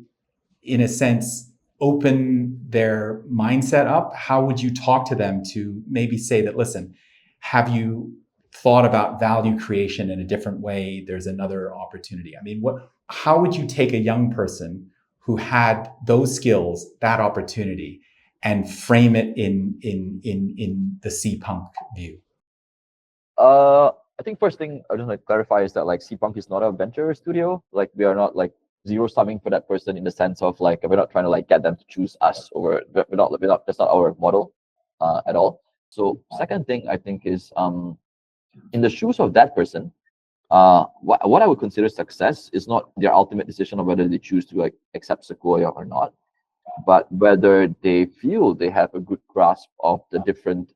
in a sense, open their mindset up? How would you talk to them to maybe say that, listen, have you thought about value creation in a different way? There's another opportunity. I mean, how would you take a young person who had those skills, that opportunity, and frame it in the Seapunk view? I think first thing I just want to clarify is that like Seapunk is not a venture studio. Like we are not like zero summing for that person in the sense of like we're not trying to like get them to choose us over. We're not that's not our model at all. So second thing I think is in the shoes of that person, what I would consider success is not their ultimate decision of whether they choose to like accept Sequoia or not, but whether they feel they have a good grasp of the different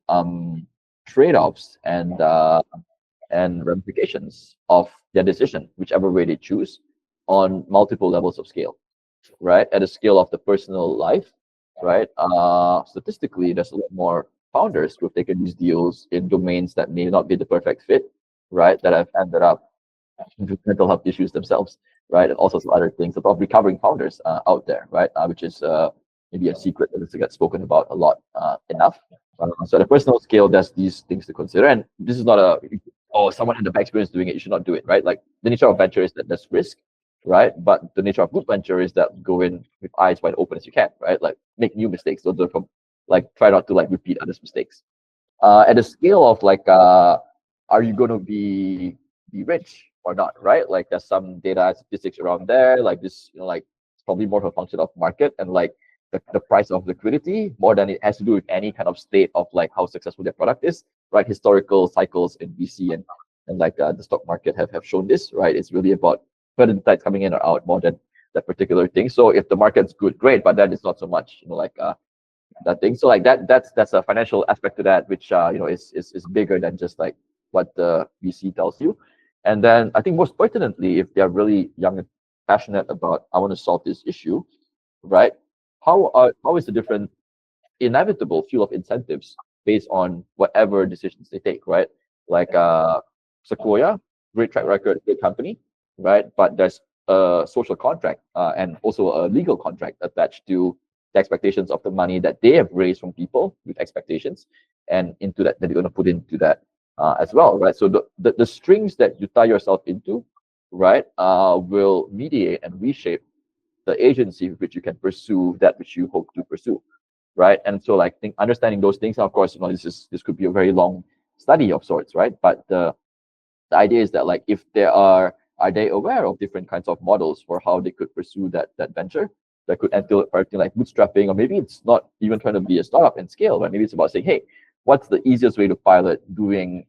trade-offs and ramifications of their decision, whichever way they choose, on multiple levels of scale, right? At a scale of the personal life, right? Statistically, there's a lot more founders who have taken these deals in domains that may not be the perfect fit, right? That have ended up with mental health issues themselves, right? And all sorts of other things about recovering founders out there, right? Which is maybe a secret that doesn't get spoken about a lot enough. So at a personal scale, there's these things to consider. And this is not someone had the bad experience doing it, you should not do it, right? Like the nature of venture is that there's risk, right? But the nature of good venture is that go in with eyes wide open as you can, right? Like make new mistakes. Don't learn from, like try not to like repeat others' mistakes. At the scale of like, are you going to be rich or not, right? Like there's some data and statistics around there. Like this, like it's probably more of a function of market and like the price of liquidity more than it has to do with any kind of state of like how successful their product is, right? Historical cycles in VC and like the stock market have shown this, right? It's really about whether the tides coming in or out more than that particular thing. So if the market's good, great, but then it's not so much, like that thing. So like that's a financial aspect to that, which is bigger than just like what the VC tells you. And then I think most pertinently, if they're really young and passionate about I want to solve this issue, right? How is the different inevitable fuel of incentives based on whatever decisions they take, right? Like Sequoia, great track record, great company, right? But there's a social contract and also a legal contract attached to the expectations of the money that they have raised from people with expectations and into that they're going to put into that as well, right? So the strings that you tie yourself into right, will mediate and reshape the agency with which you can pursue that which you hope to pursue, right? And so, like, understanding those things, and of course, this could be a very long study of sorts, right? But the idea is that, like, if there are they aware of different kinds of models for how they could pursue that venture that could entail everything like bootstrapping, or maybe it's not even trying to be a startup and scale, but maybe it's about saying, hey, what's the easiest way to pilot doing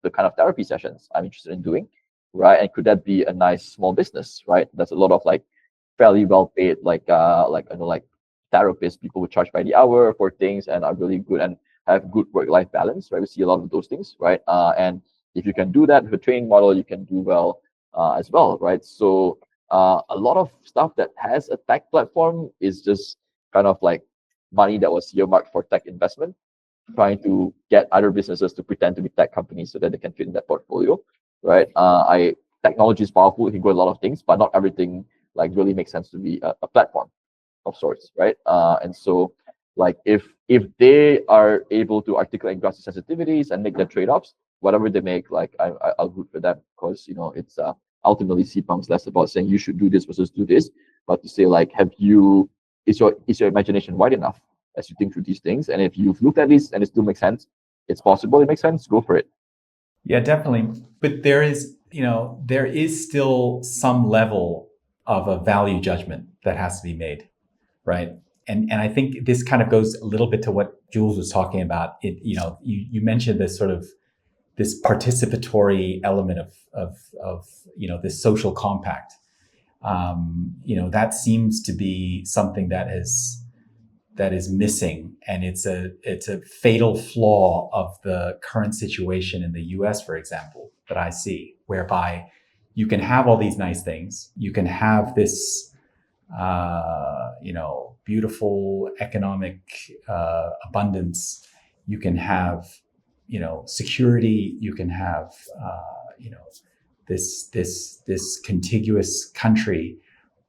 the kind of therapy sessions I'm interested in doing, right? And could that be a nice small business, right? There's a lot of like fairly well paid like therapists, people who charge by the hour for things and are really good and have good work-life balance, right? We see a lot of those things, right? And if you can do that with a training model, you can do well as well, right? So a lot of stuff that has a tech platform is just kind of like money that was earmarked for tech investment, trying to get other businesses to pretend to be tech companies so that they can fit in that portfolio, right? Technology is powerful; it can go a lot of things, but not everything like really makes sense to be a platform of sorts, right? And so, like, if they are able to articulate and grasp the sensitivities and make their trade-offs, whatever they make, like, I'll root for them, because it's ultimately Seapunk's less about saying you should do this versus do this, but to say, like, is your imagination wide enough as you think through these things? And if you've looked at this and it still makes sense, it's possible, it makes sense, go for it. Yeah, definitely. But there is still some level of a value judgment that has to be made, right? And I think this kind of goes a little bit to what Jules was talking about. You mentioned this sort of this participatory element of this social compact. That seems to be something that is missing, and it's a fatal flaw of the current situation in the US, for example, that I see, whereby you can have all these nice things, you can have this beautiful economic abundance, you can have security, you can have this contiguous country,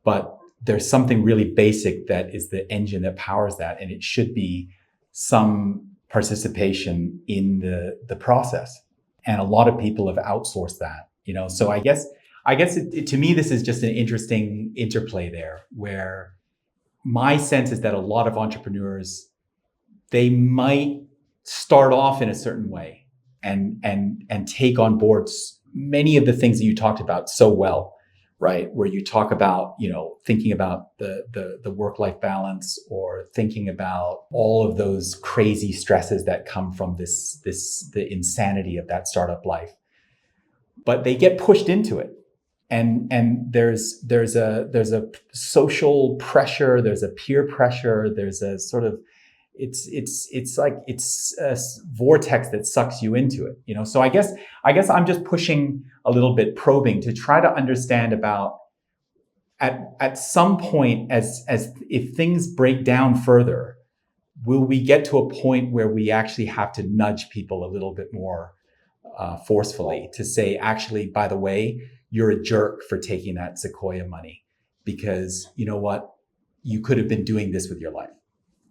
but there's something really basic that is the engine that powers that, and it should be some participation in the process. And a lot of people have outsourced that, So I guess to me, this is just an interesting interplay there, where my sense is that a lot of entrepreneurs, they might start off in a certain way and take on board many of the things that you talked about so well, right? Where you talk about, thinking about the work-life balance, or thinking about all of those crazy stresses that come from the insanity of that startup life. But they get pushed into it. And there's a social pressure, there's a peer pressure, there's a sort of it's like it's a vortex that sucks you into it, So I guess I'm just pushing a little bit, probing to try to understand about at some point, as if things break down further, will we get to a point where we actually have to nudge people a little bit more forcefully to say, actually, by the way, you're a jerk for taking that Sequoia money, because you know what, you could have been doing this with your life.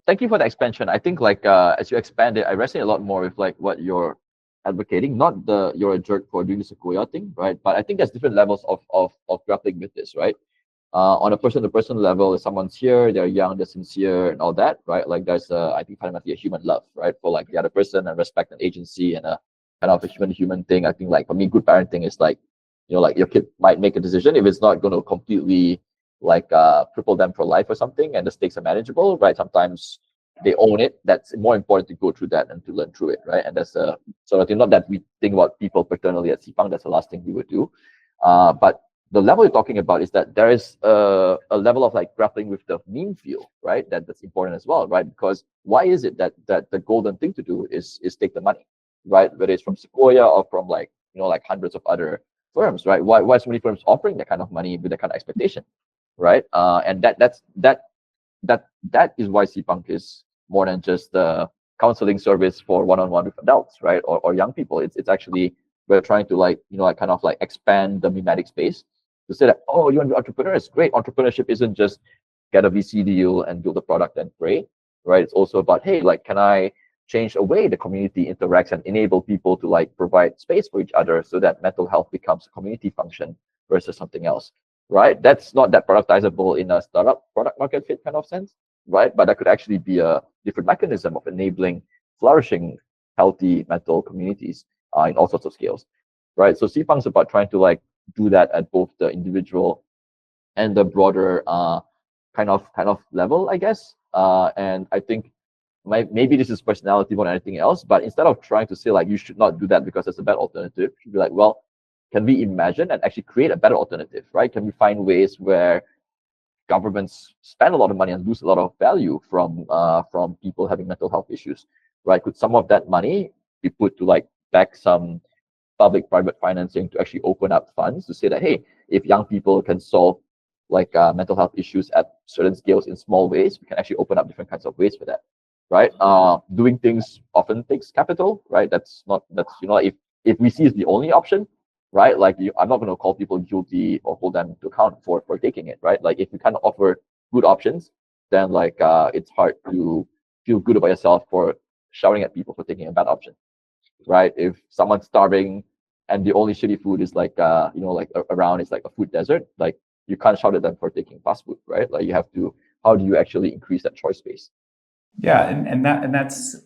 Thank you for the expansion. I think, like, as you expand it, I resonate a lot more with like what you're advocating, not you're a jerk for doing the Sequoia thing, right? But I think there's different levels of grappling with this, right? On a person-to-person level, if someone's here, they're young, they're sincere, and all that, right? Like, there's I think fundamentally a human love, right, for like the other person, and respect and agency, and a kind of a human thing. I think, like, for me, good parenting is like, like, your kid might make a decision if it's not going to completely like cripple them for life or something, and the stakes are manageable, right? Sometimes they own it. That's more important to go through that and to learn through it, right? And that's a sort of thing, not that we think about people paternally at Seapunk, that's the last thing we would do. But the level you're talking about is that there is a level of like grappling with the meme feel, right? That's important as well, right? Because why is it that the golden thing to do is take the money, right? Whether it's from Sequoia or from like like hundreds of other firms, right? Why so many firms offering that kind of money with that kind of expectation, right? And that is why Seapunk is more than just a counseling service for one-on-one with adults, right? Or young people. It's actually, we're trying to like kind of like expand the mimetic space to say that, oh, you want to be entrepreneurs, great. Entrepreneurship isn't just get a VC deal and build a product and pray, right? It's also about, hey, like, can I change the way the community interacts and enable people to like provide space for each other so that mental health becomes a community function versus something else, right? That's not that productizable in a startup product market fit kind of sense, right? But that could actually be a different mechanism of enabling flourishing, healthy mental communities in all sorts of scales, right? So Seapunk's about trying to like do that at both the individual and the broader kind of level, I guess. And I think maybe this is personality more than anything else, but instead of trying to say like you should not do that because it's a bad alternative, you should be like, well, can we imagine and actually create a better alternative, right? Can we find ways where governments spend a lot of money and lose a lot of value from people having mental health issues, right? Could some of that money be put to like back some public-private financing to actually open up funds to say that, hey, if young people can solve like mental health issues at certain scales in small ways, we can actually open up different kinds of ways for that, right? Doing things often takes capital, right? That's if we see is the only option, right? Like I'm not going to call people guilty or hold them to account for taking it, right? Like if you kind of offer good options, then like it's hard to feel good about yourself for shouting at people for taking a bad option, right? If someone's starving and the only shitty food is like like around is like a food desert, like you can't shout at them for taking fast food, right? Like you have to, how do you actually increase that choice space? Yeah, and that's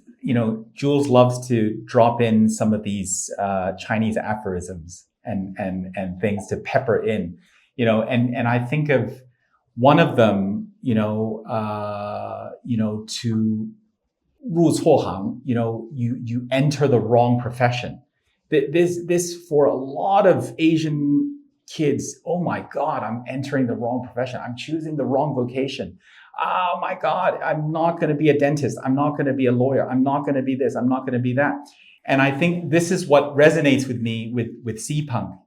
Jules loves to drop in some of these Chinese aphorisms and things to pepper in, and I think of one of them, to 入错行, you enter the wrong profession. This for a lot of Asian kids, oh my God, I'm entering the wrong profession. I'm choosing the wrong vocation. Oh my God, I'm not going to be a dentist. I'm not going to be a lawyer. I'm not going to be this. I'm not going to be that. And I think this is what resonates with me with Seapunk,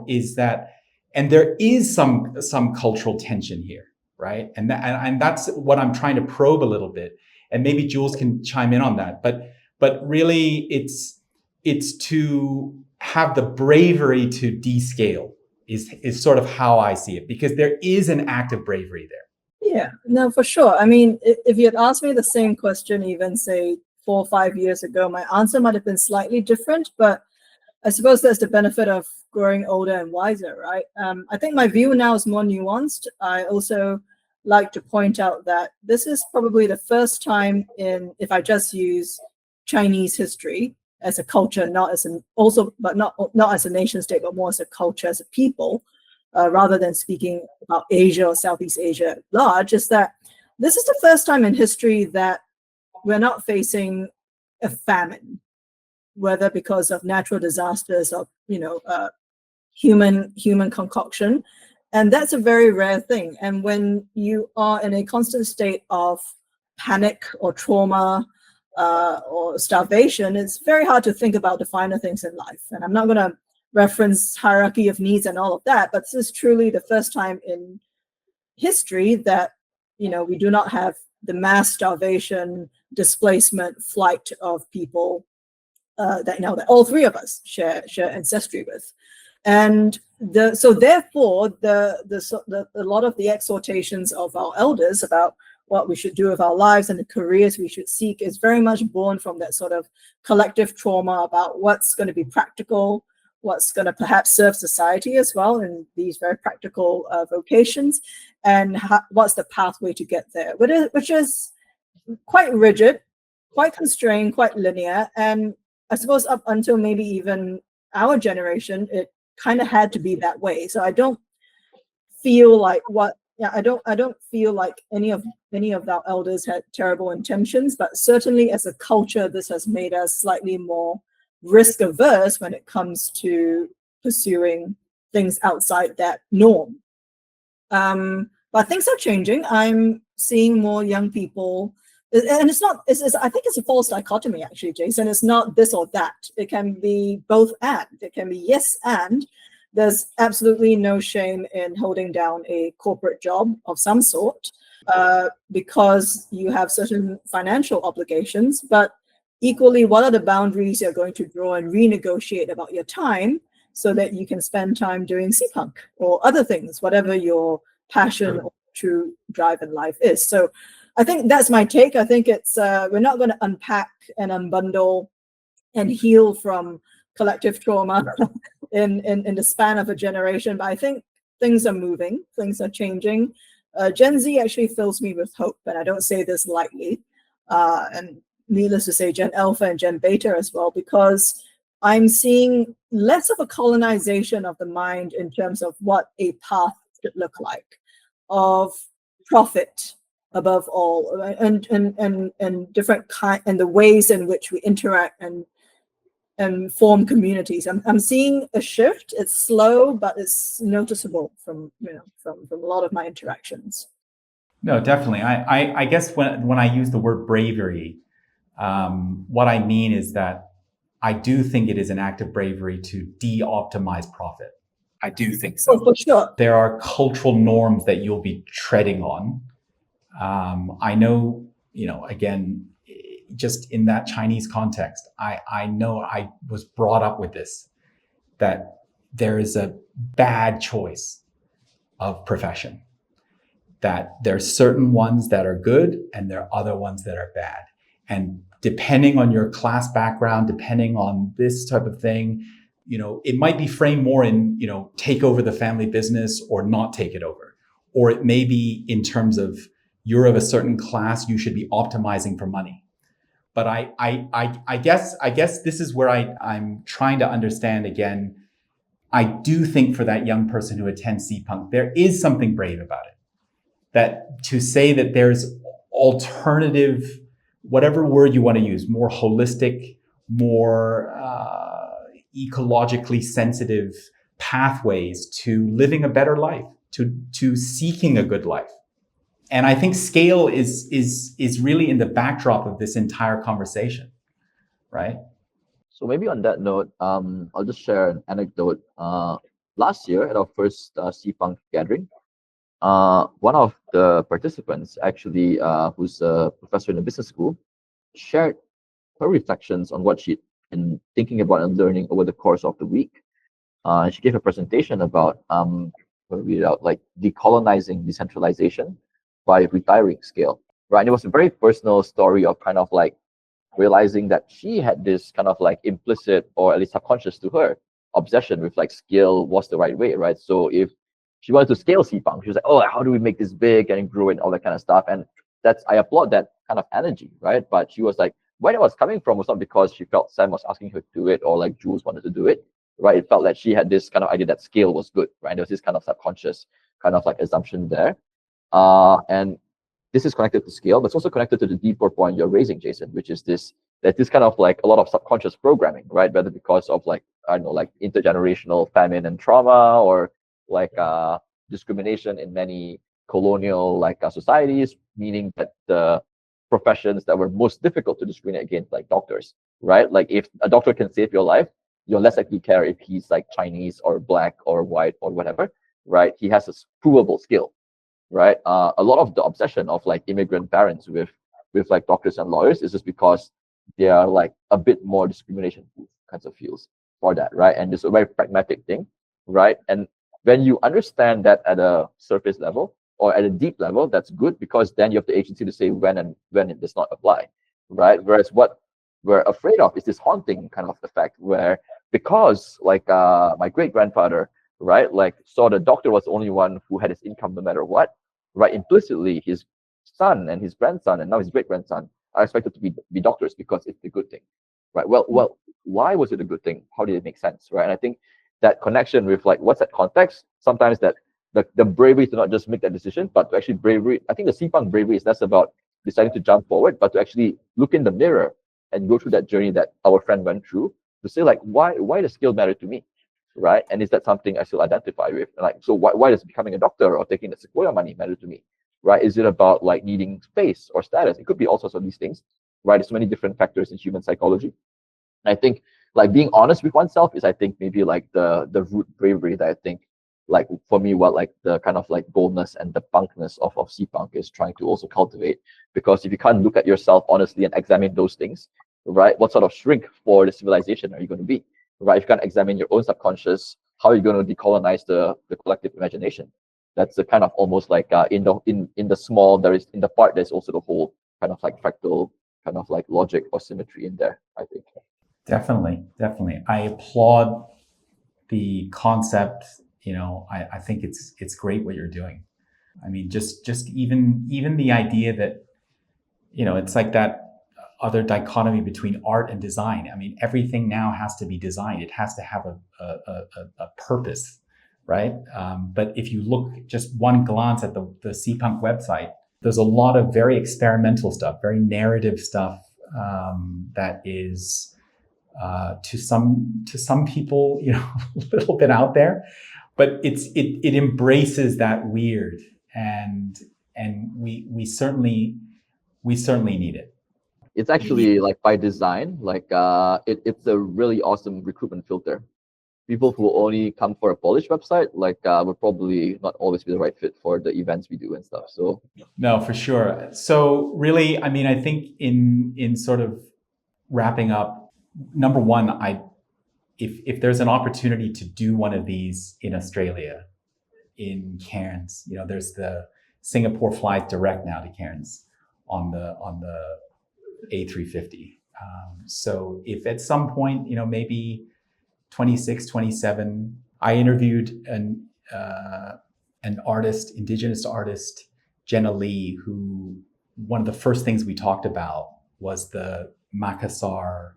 is that, and there is some cultural tension here, right? And that's what I'm trying to probe a little bit. And maybe Jules can chime in on that. But really, it's to have the bravery to descale is sort of how I see it, because there is an act of bravery there. Yeah, no, for sure. I mean, if you had asked me the same question even, say, 4 or 5 years ago, my answer might have been slightly different, but I suppose that's the benefit of growing older and wiser, right? I think my view now is more nuanced. I also like to point out that this is probably the first time if I just use Chinese history as a culture, not as not as a nation state, but more as a culture, as a people, rather than speaking about Asia or Southeast Asia at large, is that this is the first time in history that we're not facing a famine, whether because of natural disasters or human concoction. And that's a very rare thing. And when you are in a constant state of panic or trauma or starvation, it's very hard to think about the finer things in life. And I'm not going to reference hierarchy of needs and all of that, but this is truly the first time in history that we do not have the mass starvation, displacement, flight of people that all three of us share ancestry with. And so therefore a lot of the exhortations of our elders about what we should do with our lives and the careers we should seek is very much born from that sort of collective trauma about what's going to be practical, what's going to perhaps serve society as well in these very practical vocations, and what's the pathway to get there, which is quite rigid, quite constrained, quite linear. And I suppose up until maybe even our generation, it kind of had to be that way. So I don't feel like I don't feel like any of our elders had terrible intentions, but certainly as a culture, this has made us slightly more risk averse when it comes to pursuing things outside that norm. But things are changing. I'm seeing more young people, and I think it's a false dichotomy actually, Jason. It's not this or that. It can be both and. It can be yes and. There's absolutely no shame in holding down a corporate job of some sort because you have certain financial obligations, but equally, what are the boundaries you're going to draw and renegotiate about your time so that you can spend time doing Seapunk or other things, whatever your passion or true drive in life is. So I think that's my take. I think it's we're not going to unpack and unbundle and heal from collective trauma in the span of a generation. But I think things are moving, things are changing. Gen Z actually fills me with hope, and I don't say this lightly. And needless to say, Gen Alpha and Gen Beta as well, because I'm seeing less of a colonization of the mind in terms of what a path should look like, of profit above all, and different kind, and the ways in which we interact and form communities. I'm seeing a shift. It's slow, but it's noticeable from a lot of my interactions. No, definitely. I guess when I use the word bravery, what I mean is that I do think it is an act of bravery to de-optimize profit. I do think so. Oh, for sure. There are cultural norms that you'll be treading on. I know, again, just in that Chinese context, I know I was brought up with this, that there is a bad choice of profession, that there's certain ones that are good and there are other ones that are bad. And depending on your class background, depending on this type of thing, it might be framed more in, take over the family business or not take it over. Or it may be in terms of you're of a certain class, you should be optimizing for money. But I guess this is where I'm trying to understand again. I do think for that young person who attends Seapunk, there is something brave about it. That to say that there's alternative, whatever word you want to use, more holistic, more ecologically sensitive pathways to living a better life, to seeking a good life. And I think scale is really in the backdrop of this entire conversation, right? So maybe on that note, I'll just share an anecdote. Last year at our first Seapunk gathering, one of the participants, actually, who's a professor in a business school, shared her reflections on what she'd been thinking about and learning over the course of the week. She gave a presentation about, I'll read it out, like decolonizing decentralization by retiring scale, right? And it was a very personal story of kind of like realizing that she had this kind of like implicit, or at least subconscious to her, obsession with like scale was the right way, right? So if she wanted to scale Seapunk, she was like, oh, how do we make this big and grow and all that kind of stuff? And I applaud that kind of energy, right? But she was like, where it was coming from was not because she felt Sam was asking her to do it or like Jules wanted to do it, right? It felt like she had this kind of idea that scale was good, right? There was this kind of subconscious kind of like assumption there. And this is connected to scale, but it's also connected to the deeper point you're raising, Jason, which is this kind of like a lot of subconscious programming, right? Whether because of like, I don't know, like intergenerational famine and trauma, or like discrimination in many colonial like societies, meaning that the professions that were most difficult to discriminate against, like doctors, right? Like if a doctor can save your life, you're less likely to care if he's like Chinese or black or white or whatever, right? He has a provable skill, right? A lot of the obsession of like immigrant parents with like doctors and lawyers is just because they are like a bit more discrimination kinds of fields for that, right? And it's a very pragmatic thing, right? And when you understand that at a surface level or at a deep level, that's good, because then you have the agency to say when it does not apply, right? Whereas what we're afraid of is this haunting kind of effect where, because like my great grandfather, right, like saw the doctor was the only one who had his income no matter what, right? Implicitly, his son and his grandson and now his great grandson are expected to be doctors because it's the good thing, right? Well, why was it a good thing? How did it make sense, right? And I think that connection with like what's that context, sometimes that the bravery to not just make that decision, but to actually bravery. I think the Seapunk bravery is less about deciding to jump forward, but to actually look in the mirror and go through that journey that our friend went through, to say like, why does skill matter to me, right? And is that something I still identify with? Like, so why does becoming a doctor or taking the Sequoia money matter to me, right? Is it about like needing space or status? It could be all sorts of these things, right? There's so many different factors in human psychology. And I think like being honest with oneself is, I think, maybe like the root bravery that I think, like for me, what like the kind of like boldness and the punkness of Seapunk is trying to also cultivate. Because if you can't look at yourself honestly and examine those things, right, what sort of shrink for the civilization are you going to be, right? If you can't examine your own subconscious, how are you going to decolonize the collective imagination? That's the kind of almost like in the small, there is in the part, there's also the whole kind of like fractal kind of like logic or symmetry in there, I think. Definitely. I applaud the concept, I think it's great what you're doing. I mean, just even the idea that, it's like that other dichotomy between art and design. I mean, everything now has to be designed. It has to have a purpose, right? But if you look just one glance at the Seapunk website, there's a lot of very experimental stuff, very narrative stuff that is to some people, a little bit out there, but it embraces that weird, and we certainly need it. It's actually like by design, like it's a really awesome recruitment filter. People who only come for a polished website, like would probably not always be the right fit for the events we do and stuff. So no, for sure. So really, I mean, I think in sort of wrapping up, number one, if there's an opportunity to do one of these in Australia, in Cairns, there's the Singapore flight direct now to Cairns on the A350. So if at some point, maybe 26, 27, I interviewed an artist, indigenous artist, Jenna Lee, who one of the first things we talked about was the Makassar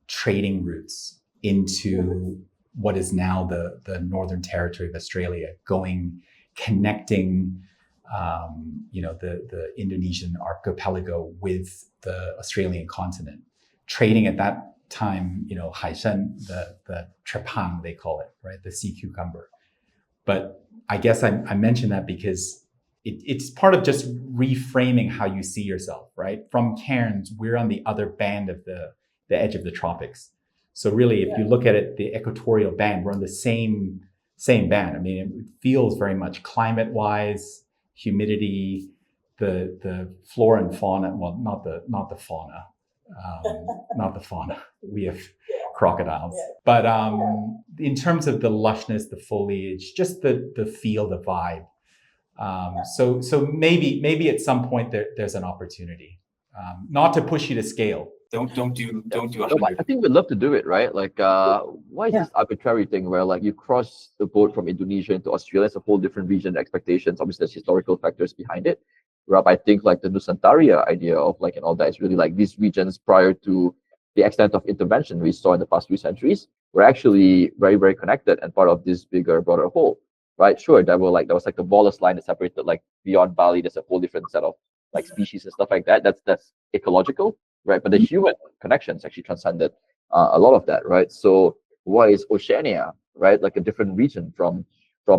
trading routes into what is now the Northern Territory of Australia, connecting the Indonesian archipelago with the Australian continent. Trading at that time, haishen, the trepang, they call it, right? The sea cucumber. But I guess I mentioned that because it's part of just reframing how you see yourself, right? From Cairns, we're on the other band of the edge of the tropics. So really, if you look at it, the equatorial band, we're on the same band. I mean, it feels very much climate-wise, humidity, the flora and fauna. Well, not the fauna, not the fauna. We have crocodiles, but in terms of the lushness, the foliage, just the feel, the vibe. So maybe at some point there's an opportunity. Not to push you to scale. Don't do 100. I think we'd love to do it, right? Like, why is this arbitrary thing where like you cross the boat from Indonesia into Australia? It's a whole different region, expectations. Obviously, there's historical factors behind it. Rob, I think like the Nusantara idea of like and all that is really like these regions prior to the extent of intervention we saw in the past few centuries were actually very, very connected and part of this bigger, broader whole, right? Sure, there was like the Wallace line that separated like beyond Bali. There's a whole different set of like species and stuff like that. That's ecological, right? But the human connections actually transcended a lot of that, right? So why is Oceania, right, like a different region from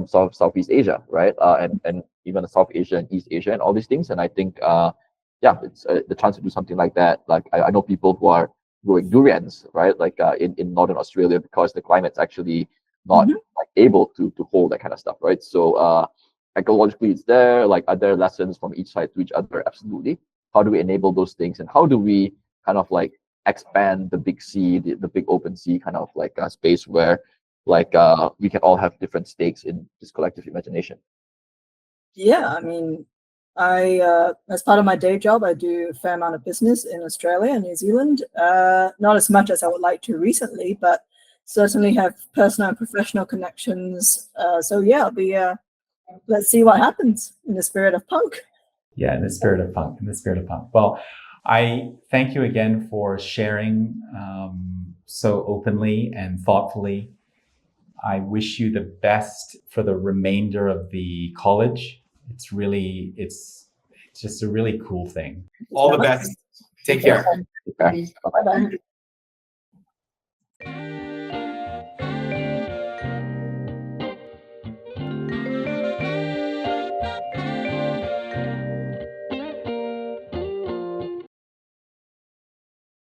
Southeast Asia, right? And even South Asia and East Asia and all these things. And I think, it's the chance to do something like that. Like I know people who are growing durians, right? Like in Northern Australia because the climate's actually not like able to hold that kind of stuff, right? So ecologically it's there. Like are there lessons from each side to each other? Absolutely. How do we enable those things, and how do we kind of like expand the big sea, the big open sea kind of like a space where like we can all have different stakes in this collective imagination? Yeah, I mean, I as part of my day job, I do a fair amount of business in Australia and New Zealand. Not as much as I would like to recently, but certainly have personal and professional connections. So yeah, I'll be let's see what happens in the spirit of punk. Yeah, in the spirit of punk. Well, I thank you again for sharing so openly and thoughtfully. I wish you the best for the remainder of the college. It's just a really cool thing. All the best. Take care. Okay. Bye-bye.